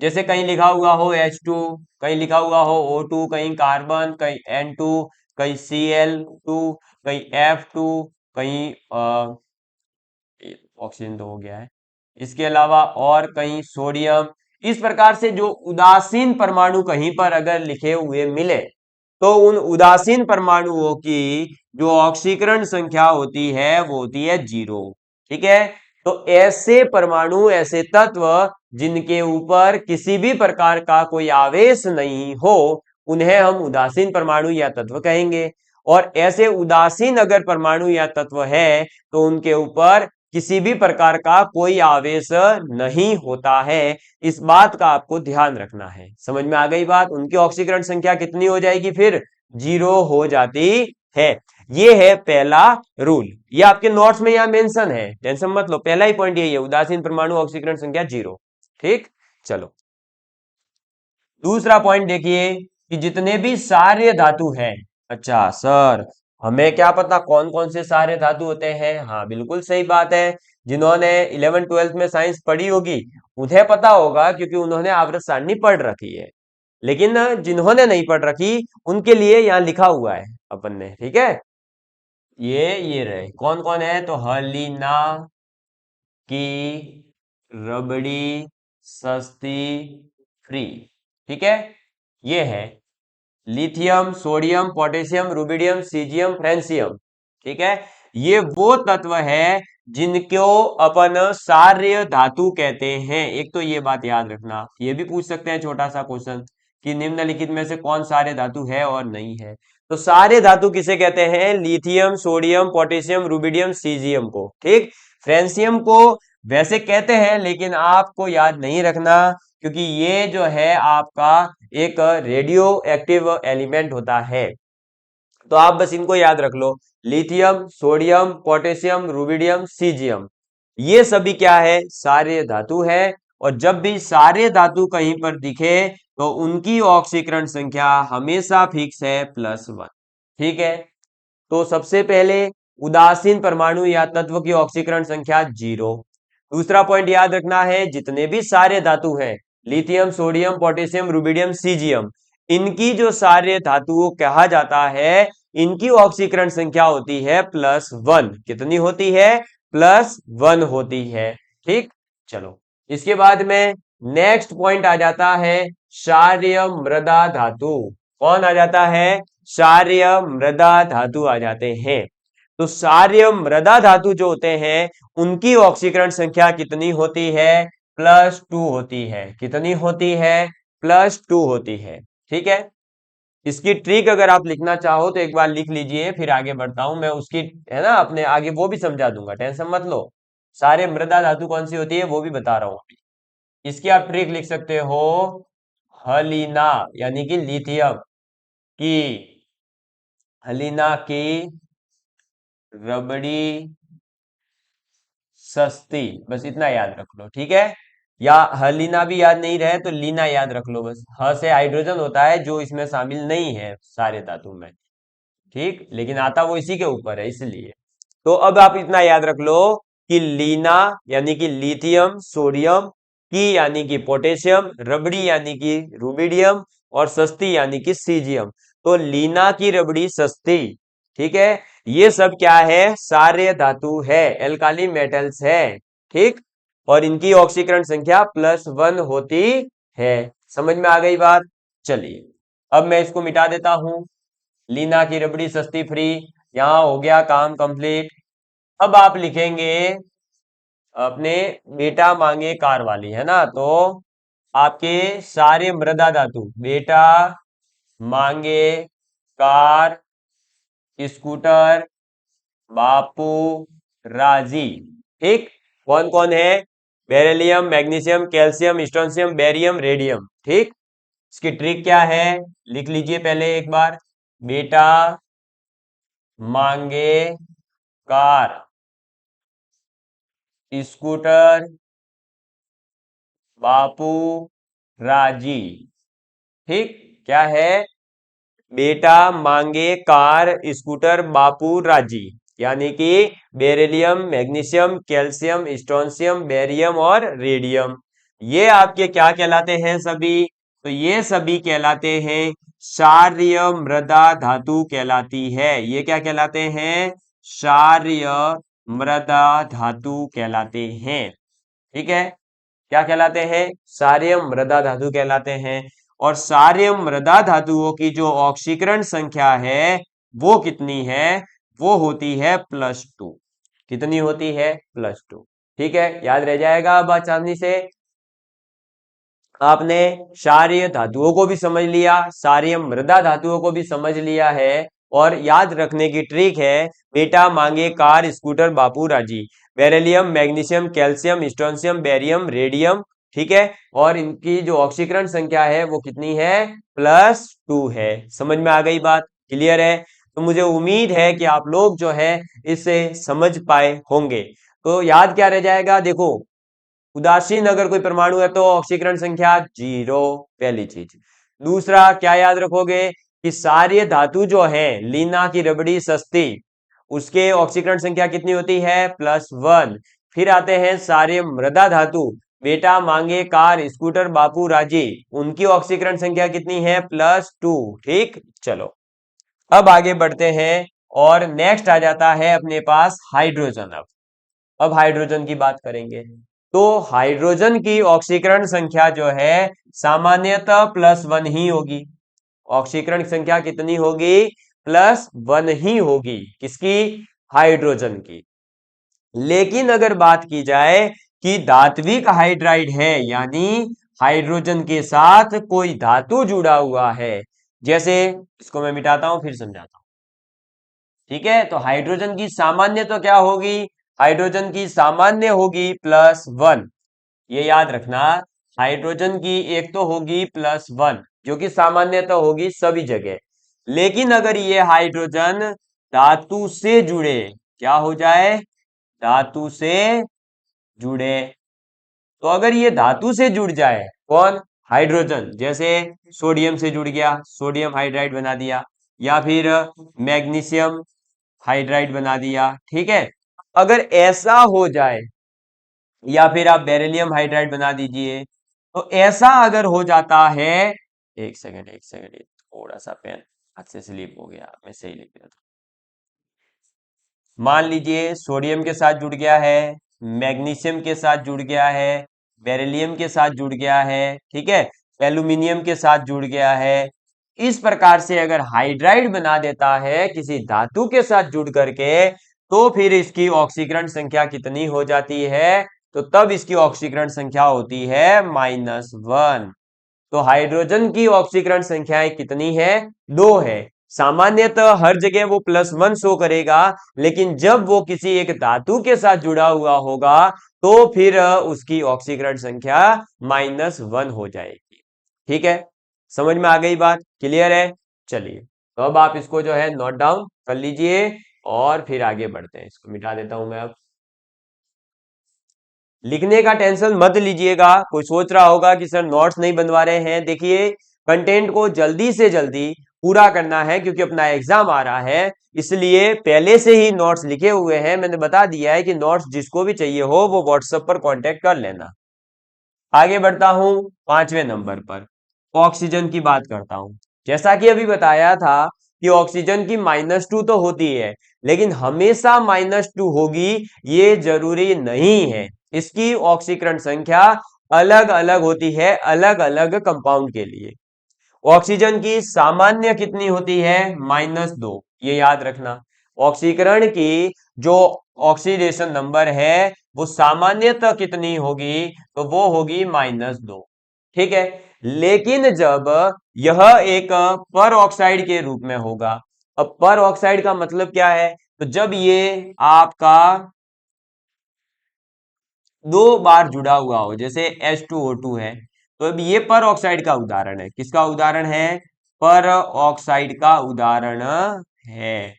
जैसे कहीं लिखा हुआ हो H2, कहीं लिखा हुआ हो O2, कहीं कार्बन, कहीं N2, कहीं Cl2, कहीं F2, कहीं ऑक्सीजन तो हो गया है, इसके अलावा और कहीं सोडियम। इस प्रकार से जो उदासीन परमाणु कहीं पर अगर लिखे हुए मिले, तो उन उदासीन परमाणुओं की जो ऑक्सीकरण संख्या होती है वो होती है 0। ठीक है, तो ऐसे परमाणु, ऐसे तत्व जिनके ऊपर किसी भी प्रकार का कोई आवेश नहीं हो, उन्हें हम उदासीन परमाणु या तत्व कहेंगे। और ऐसे उदासीन अगर परमाणु या तत्व है, तो उनके ऊपर किसी भी प्रकार का कोई आवेश नहीं होता है। इस बात का आपको ध्यान रखना है। समझ में आ गई बात? उनकी ऑक्सीकरण संख्या कितनी हो जाएगी फिर? 0 हो जाती है। ये है पहला रूल, ये आपके नोट्स में यहां मेंशन है, टेंशन मत लो, पहला ही पॉइंट यही है, उदासीन परमाणु ऑक्सीकरण संख्या 0। ठीक, चलो दूसरा पॉइंट देखिए कि जितने भी सारे धातु हैं। अच्छा सर, हमें क्या पता कौन कौन से सारे धातु होते हैं? हाँ बिल्कुल सही बात है, जिन्होंने 11 12th में साइंस पढ़ी होगी उन्हें पता होगा, क्योंकि उन्होंने आवर्त सारणी पढ़ रखी है। लेकिन जिन्होंने नहीं पढ़ रखी उनके लिए यहाँ लिखा हुआ है अपन ने। ठीक है, ये रहे कौन कौन है, तो हलीना की, रबड़ी, सस्ती, फ्री। ठीक है, ये है lithium, sodium, potassium, rubidium, caesium, francium. ठीक है, ये वो तत्व है जिनको अपन सार्य धातु कहते हैं। एक तो ये बात याद रखना, ये भी पूछ सकते हैं छोटा सा क्वेश्चन कि निम्नलिखित में से कौन सारे धातु है और नहीं है। तो सारे धातु किसे कहते हैं? Lithium, sodium, potassium, rubidium, caesium को। ठीक, फ्रेंसियम को वैसे कहते हैं लेकिन आपको याद नहीं रखना, क्योंकि ये जो है आपका एक रेडियो एक्टिव एलिमेंट होता है। तो आप बस इनको याद रख लो, lithium, sodium, potassium, rubidium, caesium, ये सभी क्या है? सारे धातु है। और जब भी सारे धातु कहीं पर दिखे तो उनकी ऑक्सीकरण संख्या हमेशा फिक्स है, +1। ठीक है, तो सबसे पहले उदासीन परमाणु या तत्व की ऑक्सीकरण संख्या 0। दूसरा पॉइंट याद रखना है, जितने भी सारे धातु हैं, lithium, sodium, potassium, rubidium, caesium, इनकी जो सारे धातुओं कहा जाता है, इनकी ऑक्सीकरण संख्या होती है +1। कितनी होती है? +1 होती है। ठीक, चलो इसके बाद में नेक्स्ट पॉइंट आ जाता है क्षारीय मृदा धातु। कौन आ जाता है? क्षारीय मृदा धातु आ जाते हैं। तो क्षारीय मृदा धातु जो होते हैं उनकी ऑक्सीकरण संख्या कितनी होती है? +2 होती है। कितनी होती है? +2 होती है। ठीक है, इसकी ट्रिक अगर आप लिखना चाहो तो एक बार लिख लीजिए, फिर आगे बढ़ता हूं मैं, उसकी है ना अपने आगे वो भी समझा दूंगा, टेंशन मत लो। सारे मृदा धातु कौन सी होती है वो भी बता रहा हूं। इसकी आप ट्रिक लिख सकते हो, हलीना यानी कि लिथियम की, हलीना की, रबड़ी, सस्ती, बस इतना याद रख लो। ठीक है, या हलीना भी याद नहीं रहे तो लीना याद रख लो, बस ह से हाइड्रोजन होता है जो इसमें शामिल नहीं है सारे धातु में। ठीक, लेकिन आता वो इसी के ऊपर है इसलिए। तो अब आप इतना याद रख लो कि लीना यानी कि लिथियम, सोडियम, की यानी कि पोटेशियम, रबड़ी यानी कि रुबिडियम, और सस्ती यानी कि सीजियम। तो लीना की रबड़ी सस्ती, ठीक है, ये सब क्या है, सारे धातु है, एल्काली मेटल्स है, ठीक, और इनकी ऑक्सीकरण संख्या +1 होती है। समझ में आ गई बात? चलिए अब मैं इसको मिटा देता हूं, लीना की रबड़ी सस्ती फ्री, यहां हो गया काम कंप्लीट। अब आप लिखेंगे अपने बेटा मांगे कार वाली, है ना, तो आपके सारे मृदा धातु, बेटा मांगे कार स्कूटर बापू राजी, ठीक, कौन कौन है, beryllium magnesium calcium strontium barium radium, ठीक। इसकी ट्रिक क्या है, लिख लीजिए पहले एक बार, बेटा मांगे कार स्कूटर बापू राजी, ठीक, क्या है, बेटा मांगे कार स्कूटर बापू राजी, यानी कि beryllium magnesium calcium strontium barium और रेडियम, ये आपके क्या कहलाते हैं सभी, तो ये सभी कहलाते हैं क्षारीय मृदा धातु कहलाती है। ये क्या कहलाते हैं, क्षारीय मृदा धातु कहलाते हैं, ठीक है, क्या कहलाते हैं, क्षारीय मृदा धातु कहलाते हैं। और क्षारीय मृदा धातुओं की जो ऑक्सीकरण संख्या है वो कितनी है, वो होती है +2। कितनी होती है, +2, ठीक है, याद रह जाएगा अब आसानी से। आपने क्षारीय धातुओं को भी समझ लिया, क्षारीय मृदा धातुओं को भी समझ लिया है, और याद रखने की ट्रिक है, बेटा मांगे कार स्कूटर बापू राजी, beryllium magnesium calcium strontium barium radium, ठीक है, और इनकी जो ऑक्सीकरण संख्या है वो कितनी है, +2 है। समझ में आ गई बात, क्लियर है? तो मुझे उम्मीद है कि आप लोग जो है इसे समझ पाए होंगे। तो याद क्या रह जाएगा, देखो उदासीन अगर कोई परमाणु है तो ऑक्सीकरण संख्या 0, पहली चीज। दूसरा क्या याद रखोगे कि सारी धातु जो है, लीना की रबड़ी सस्ती, उसके ऑक्सीकरण संख्या कितनी होती है, +1। फिर आते हैं सारे मृदा धातु, बेटा मांगे कार स्कूटर बापू राजी, उनकी ऑक्सीकरण संख्या कितनी है, +2, ठीक। चलो अब आगे बढ़ते हैं, और नेक्स्ट आ जाता है अपने पास हाइड्रोजन। अब हाइड्रोजन की बात करेंगे, तो हाइड्रोजन की ऑक्सीकरण संख्या जो है सामान्यतः +1 ही होगी। ऑक्सीकरण संख्या कितनी होगी, +1 ही होगी, किसकी, हाइड्रोजन की। लेकिन अगर बात की जाए कि धात्विक हाइड्राइड है, यानी हाइड्रोजन के साथ कोई धातु जुड़ा हुआ है, जैसे इसको मैं मिटाता हूं फिर समझाता हूं, ठीक है। तो हाइड्रोजन की सामान्य तो क्या होगी, हाइड्रोजन की सामान्य होगी +1, ये याद रखना, हाइड्रोजन की एक तो होगी +1 जो कि सामान्य तो होगी सभी जगह। लेकिन अगर ये हाइड्रोजन धातु से जुड़े, क्या हो जाए, धातु से जुड़े, तो अगर ये धातु से जुड़ जाए, कौन, हाइड्रोजन, जैसे सोडियम से जुड़ गया, सोडियम हाइड्राइड बना दिया, या फिर मैग्नीशियम हाइड्राइड बना दिया, ठीक है, अगर ऐसा हो जाए, या फिर आप बेरिलियम हाइड्राइड बना दीजिए, तो ऐसा अगर हो जाता है, एक सेकंड एक सेकंड, थोड़ा सा पेन हाथ से स्लिप हो गया, मैं सही लिख दिया था। मान लीजिए सोडियम के साथ जुड़ गया है, मैग्नीशियम के साथ जुड़ गया है, बेरिलियम के साथ जुड़ गया है, ठीक है, एल्यूमिनियम के साथ जुड़ गया है, इस प्रकार से अगर हाइड्राइड बना देता है किसी धातु के साथ जुड़ करके, तो फिर इसकी ऑक्सीकरण संख्या कितनी हो जाती है, तो तब इसकी ऑक्सीकरण संख्या होती है -1। तो हाइड्रोजन की ऑक्सीकरण संख्याएं कितनी है, 2 है। सामान्यतः हर जगह वो +1 शो करेगा, लेकिन जब वो किसी एक धातु के साथ जुड़ा हुआ होगा तो फिर उसकी ऑक्सीकरण संख्या -1 हो जाएगी, ठीक है। समझ में आ गई बात, क्लियर है? चलिए तो अब आप इसको जो है नोट डाउन कर लीजिए, और फिर आगे बढ़ते हैं। इसको मिटा देता हूं मैं अब। लिखने का टेंशन मत लीजिएगा, कोई सोच रहा होगा कि सर नोट्स नहीं बनवा रहे हैं, देखिए कंटेंट को जल्दी से जल्दी पूरा करना है क्योंकि अपना एग्जाम आ रहा है, इसलिए पहले से ही नोट्स लिखे हुए हैं, मैंने बता दिया है कि नोट्स जिसको भी चाहिए हो वो व्हाट्सएप पर कांटेक्ट कर लेना। आगे बढ़ता हूं 5वें नंबर पर, ऑक्सीजन की बात करता हूं। जैसा कि अभी बताया था कि ऑक्सीजन की -2 तो होती है, लेकिन हमेशा -2 होगी ये जरूरी नहीं है। इसकी ऑक्सीकरण संख्या अलग अलग होती है अलग अलग कंपाउंड के लिए। ऑक्सीजन की सामान्य कितनी होती है? -2, ये याद रखना। ऑक्सीकरण की जो ऑक्सीडेशन नंबर है वो सामान्यतः कितनी होगी? तो वो होगी -2। ठीक है। लेकिन जब यह एक पर ऑक्साइड के रूप में होगा, अब पर ऑक्साइड का मतलब क्या है? तो जब ये आपका दो बार जुड़ा हुआ हो, जैसे H2O2 है, तो अब ये पर ऑक्साइड का उदाहरण है। किसका उदाहरण है? पर ऑक्साइड का उदाहरण है।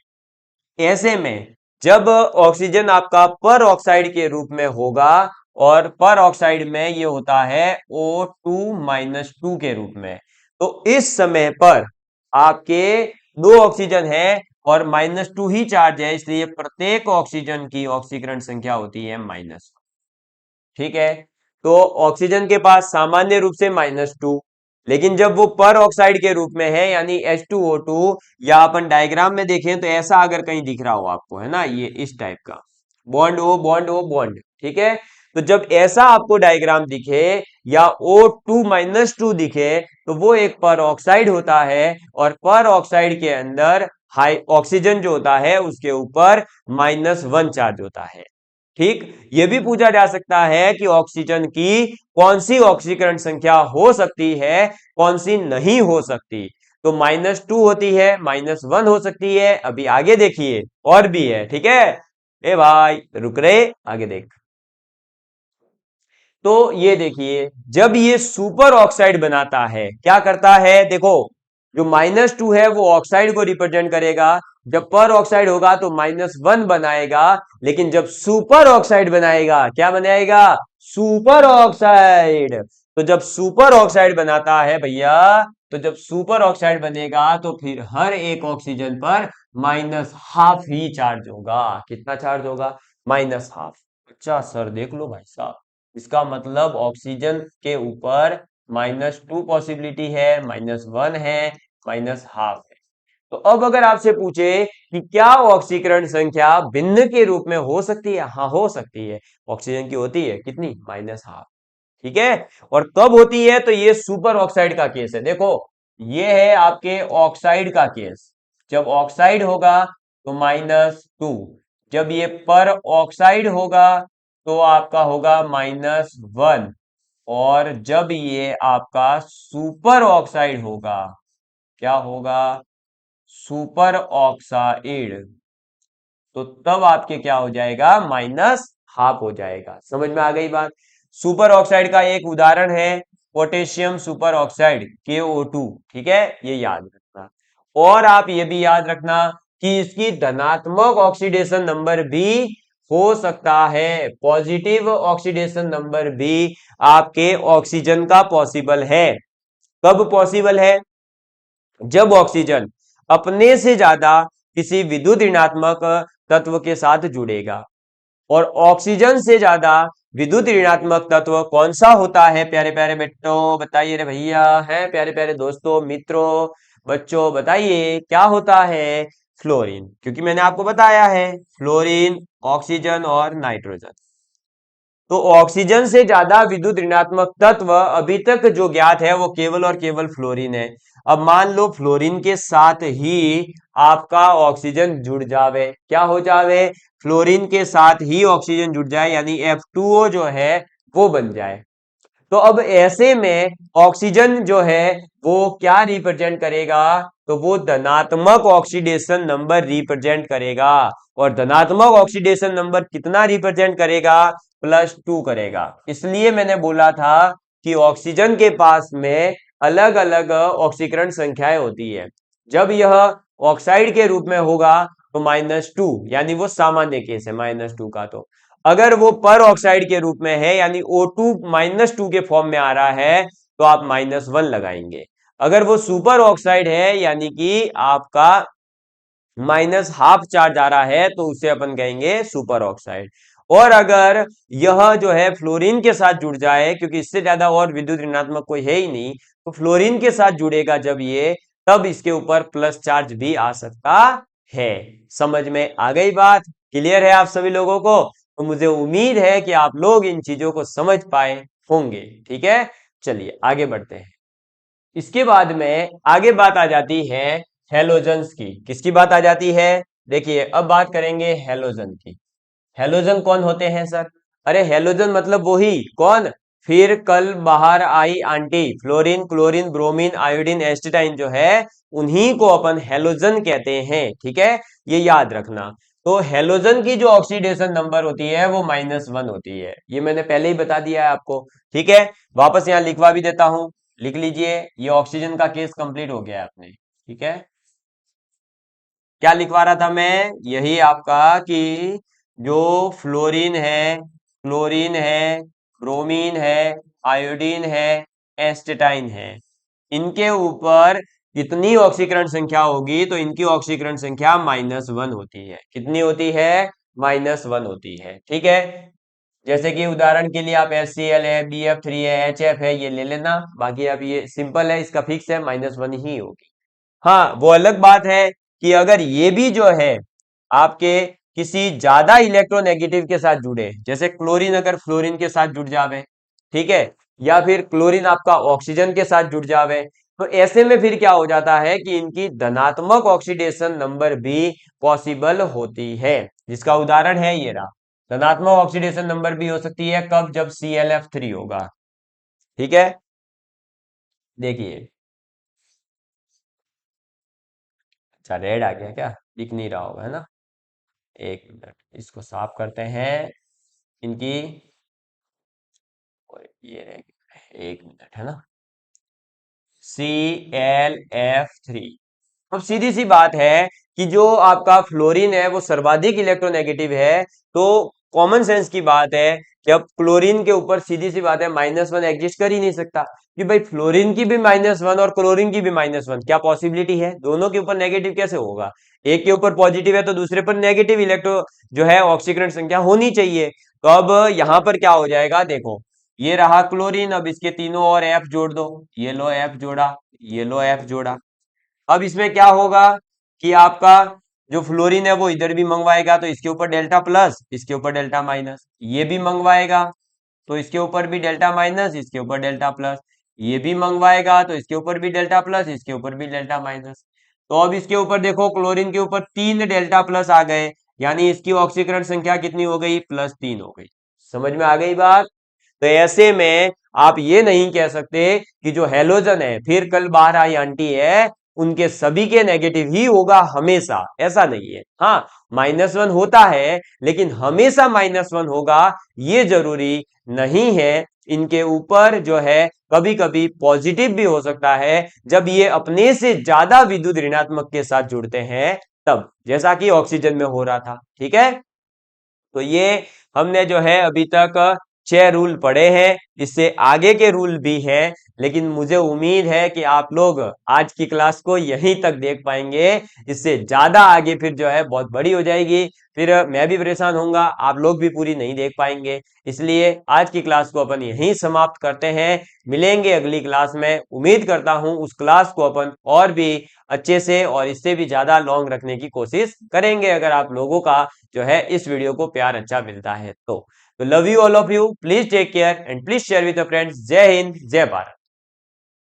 ऐसे में जब ऑक्सीजन आपका पर ऑक्साइड के रूप में होगा और पर ऑक्साइड में ये होता है O2-2 के रूप में, तो इस समय पर आपके दो ऑक्सीजन है और -2 ही चार्ज है, इसलिए प्रत्येक ऑक्सीजन की ऑक्सीकरण संख्या होती है माइनस। ठीक है। तो ऑक्सीजन के पास सामान्य रूप से -2, लेकिन जब वो पर ऑक्साइड के रूप में है यानी H2O2, या अपन डायग्राम में देखें तो ऐसा अगर कहीं दिख रहा हो आपको, है ना, ये इस टाइप का bond O bond O bond. ठीक है। तो जब ऐसा आपको डायग्राम दिखे या O2-2 दिखे तो वो एक पर ऑक्साइड होता है, और पर ऑक्साइड के अंदर हाई ऑक्सीजन जो होता है उसके ऊपर -1 चार्ज होता है। ठीक। यह भी पूछा जा सकता है कि ऑक्सीजन की कौन सी ऑक्सीकरण संख्या हो सकती है, कौन सी नहीं हो सकती। तो -2 होती है, -1 हो सकती है। अभी आगे देखिए और भी है। ठीक है। ए भाई रुक रहे, आगे देख। तो ये देखिए, जब ये सुपर ऑक्साइड बनाता है क्या करता है? देखो, जो -2 है वो ऑक्साइड को रिप्रेजेंट करेगा, जब पर ऑक्साइड होगा तो -1 बनाएगा, लेकिन जब सुपर ऑक्साइड बनाएगा क्या बनाएगा? Super oxide. तो जब सुपर ऑक्साइड बनाता है भैया, तो जब सुपर ऑक्साइड बनेगा तो फिर हर एक ऑक्सीजन पर -12 ही चार्ज होगा। कितना चार्ज होगा? -12। अच्छा सर देख लो भाई साहब, इसका मतलब ऑक्सीजन के ऊपर -2 पॉसिबिलिटी है, -1 है, -12 है। तो अब अगर आपसे पूछे कि क्या ऑक्सीकरण संख्या भिन्न के रूप में हो सकती है? हाँ हो सकती है। ऑक्सीजन की होती है कितनी? -12। ठीक है। और कब होती है? तो ये सुपर ऑक्साइड का केस है। देखो, ये है आपके ऑक्साइड का केस। जब ऑक्साइड होगा तो -2, जब ये पर ऑक्साइड होगा तो आपका होगा -1, और जब ये आपका सुपर ऑक्साइड होगा, क्या होगा? सुपर ऑक्साइड, तो तब आपके क्या हो जाएगा? -12 हो जाएगा। समझ में आ गई बात? सुपर ऑक्साइड का एक उदाहरण है पोटेशियम सुपर ऑक्साइड KO2। ठीक है, ये याद रखना। और आप ये भी याद रखना कि इसकी धनात्मक ऑक्सीडेशन नंबर भी हो सकता है, पॉजिटिव ऑक्सीडेशन नंबर भी आपके ऑक्सीजन का पॉसिबल है। कब पॉसिबल है? जब ऑक्सीजन अपने से ज्यादा किसी विद्युत ऋणात्मक तत्व के साथ जुड़ेगा। और ऑक्सीजन से ज्यादा विद्युत ऋणात्मक तत्व कौन सा होता है? प्यारे प्यारे बच्चों बताइए रे भैया, है प्यारे प्यारे दोस्तों मित्रों बच्चों बताइए क्या होता है? फ्लोरीन। क्योंकि मैंने आपको बताया है फ्लोरीन, ऑक्सीजन और नाइट्रोजन। तो ऑक्सीजन से ज्यादा विद्युत ऋणात्मक तत्व अभी तक जो ज्ञात है वो केवल और केवल फ्लोरीन है। अब मान लो फ्लोरीन के साथ ही आपका ऑक्सीजन जुड़ जावे, क्या हो जावे? फ्लोरीन के साथ ही ऑक्सीजन जुड़ जाए, यानी F2O जो है वो बन जाए। तो अब ऐसे में ऑक्सीजन जो है वो क्या रिप्रेजेंट करेगा? तो वो धनात्मक ऑक्सीडेशन नंबर रिप्रेजेंट करेगा। और धनात्मक ऑक्सीडेशन नंबर कितना रिप्रेजेंट करेगा? +2 करेगा। इसलिए मैंने बोला था कि ऑक्सीजन के पास में अलग अलग ऑक्सीकरण संख्याएं होती है। जब यह ऑक्साइड के रूप में होगा तो -2, यानी वो सामान्य केस है -2 का। तो अगर वो पर ऑक्साइड के रूप में है यानी O2-2 के फॉर्म में आ रहा है तो आप -1 लगाएंगे। अगर वो सुपर ऑक्साइड है यानी कि आपका -12 चार्ज आ रहा है तो उसे अपन कहेंगे सुपर ऑक्साइड। और अगर यह जो है फ्लोरीन के साथ जुड़ जाए, क्योंकि इससे ज्यादा और विद्युत ऋणात्मक कोई है ही नहीं, तो फ्लोरीन के साथ जुड़ेगा जब ये, तब इसके ऊपर प्लस चार्ज भी आ सकता है। समझ में आ गई बात? क्लियर है आप सभी लोगों को? तो मुझे उम्मीद है कि आप लोग इन चीजों को समझ पाए होंगे। ठीक है, चलिए आगे बढ़ते हैं। इसके बाद में आगे बात आ जाती है हेलोजन्स की। किसकी बात आ जाती है? देखिए अब बात करेंगे हेलोजन की। हेलोजन कौन होते हैं सर? अरे हेलोजन मतलब वही कौन, फिर कल बाहर आई आंटी, fluorine chlorine bromine iodine astatine जो है, उन्हीं को अपन हेलोजन कहते हैं। ठीक है, ये याद रखना। तो हेलोजन की जो ऑक्सीडेशन नंबर होती है वो -1 होती है, ये मैंने पहले ही बता दिया है आपको। ठीक है, वापस यहां लिखवा भी देता हूं, लिख लीजिए। ये ऑक्सीजन का केस कंप्लीट हो गया है अपने। ठीक है, क्या लिखवा रहा था मैं? यही आपका कि जो फ्लोरीन है, क्लोरीन है, ब्रोमीन है, आयोडीन है, एस्टेटाइन है, इनके ऊपर कितनी ऑक्सीकरण संख्या होगी? तो इनकी ऑक्सीकरण संख्या -1 होती है। कितनी होती है? -1 होती है। ठीक है, जैसे कि उदाहरण के लिए आप HCl है, BF3 है, HF है, ये ले लेना। बाकी अब ये सिंपल है, इसका फिक्स है, -1 ही होगी। हाँ, वो अलग बात है कि अगर ये भी जो है आपके किसी ज्यादा इलेक्ट्रोनेगेटिव के साथ जुड़े, जैसे क्लोरीन अगर फ्लोरीन के साथ जुड़ जावे, ठीक है, या फिर क्लोरीन आपका ऑक्सीजन के साथ जुड़ जावे, तो ऐसे में फिर क्या हो जाता है कि इनकी धनात्मक ऑक्सीडेशन नंबर भी पॉसिबल होती है। जिसका उदाहरण है ये रहा। धनात्मक ऑक्सीडेशन नंबर भी हो सकती है कब? जब ClF3 होगा। ठीक है, देखिए। अच्छा, रेड आ गया क्या? दिख नहीं रहा होगा, है ना? एक मिनट, इसको साफ करते हैं इनकी। और ये रह गया, एक मिनट, है ना? ClF3। अब सीधी सी बात है कि जो आपका फ्लोरीन है वो सर्वाधिक इलेक्ट्रोनेगेटिव है, तो कॉमन सेंस की बात है कि अब क्लोरीन के ऊपर सीधी सी बात है -1 एग्जिस्ट कर ही नहीं सकता, कि भाई फ्लोरीन की भी -1 और क्लोरीन की भी -1, क्या पॉसिबिलिटी है? दोनों के ऊपर नेगेटिव कैसे होगा? एक के ऊपर पॉजिटिव है तो दूसरे पर नेगेटिव इलेक्ट्रो जो है ऑक्सीकरण संख्या होनी चाहिए। तो अब यहां पर क्या हो जाएगा, देखो, ये रहा क्लोरीन, अब इसके तीनों और F जोड़ दो, ये लो F जोड़ा, ये लो F जोड़ा। अब इसमें क्या होगा कि आपका जो फ्लोरीन है वो इधर भी मंगवाएगा, तो इसके ऊपर डेल्टा प्लस, इसके ऊपर डेल्टा माइनस, ये भी मंगवाएगा तो इसके ऊपर भी डेल्टा माइनस, इसके ऊपर डेल्टा प्लस, ये भी मंगवाएगा तो इसके ऊपर भी डेल्टा प्लस, इसके ऊपर भी डेल्टा माइनस। तो अब इसके ऊपर देखो, क्लोरीन के ऊपर 3 डेल्टा प्लस आ गए, यानी इसकी ऑक्सीकरण संख्या कितनी हो गई? +3 हो गई। समझ में आ गई बात? तो ऐसे में आप ये नहीं कह सकते कि जो हेलोजन है, फिर कल बाहर आई आंटी है, उनके सभी के नेगेटिव ही होगा हमेशा, ऐसा नहीं है। हाँ, -1 होता है, लेकिन हमेशा -1 होगा ये जरूरी नहीं है। इनके ऊपर जो है कभी कभी पॉजिटिव भी हो सकता है, जब ये अपने से ज्यादा विद्युत ऋणात्मक के साथ जुड़ते हैं तब, जैसा कि ऑक्सीजन में हो रहा था। ठीक है, तो ये हमने जो है अभी तक 6 रूल पढ़े हैं, इससे आगे के रूल भी हैं, लेकिन मुझे उम्मीद है कि आप लोग आज की क्लास को यहीं तक देख पाएंगे। इससे ज्यादा आगे फिर जो है बहुत बड़ी हो जाएगी, फिर मैं भी परेशान होऊंगा, आप लोग भी पूरी नहीं देख पाएंगे। इसलिए आज की क्लास को अपन यहीं समाप्त करते हैं, मिलेंगे अगली क्लास में। उम्मीद करता हूं उस क्लास को अपन और भी अच्छे से और इससे भी ज्यादा लॉन्ग रखने की कोशिश करेंगे, अगर आप लोगों का जो है इस वीडियो को प्यार अच्छा मिलता है तो। Love you all of you, please take care and please share with your friends. जय हिंद, जय भारत।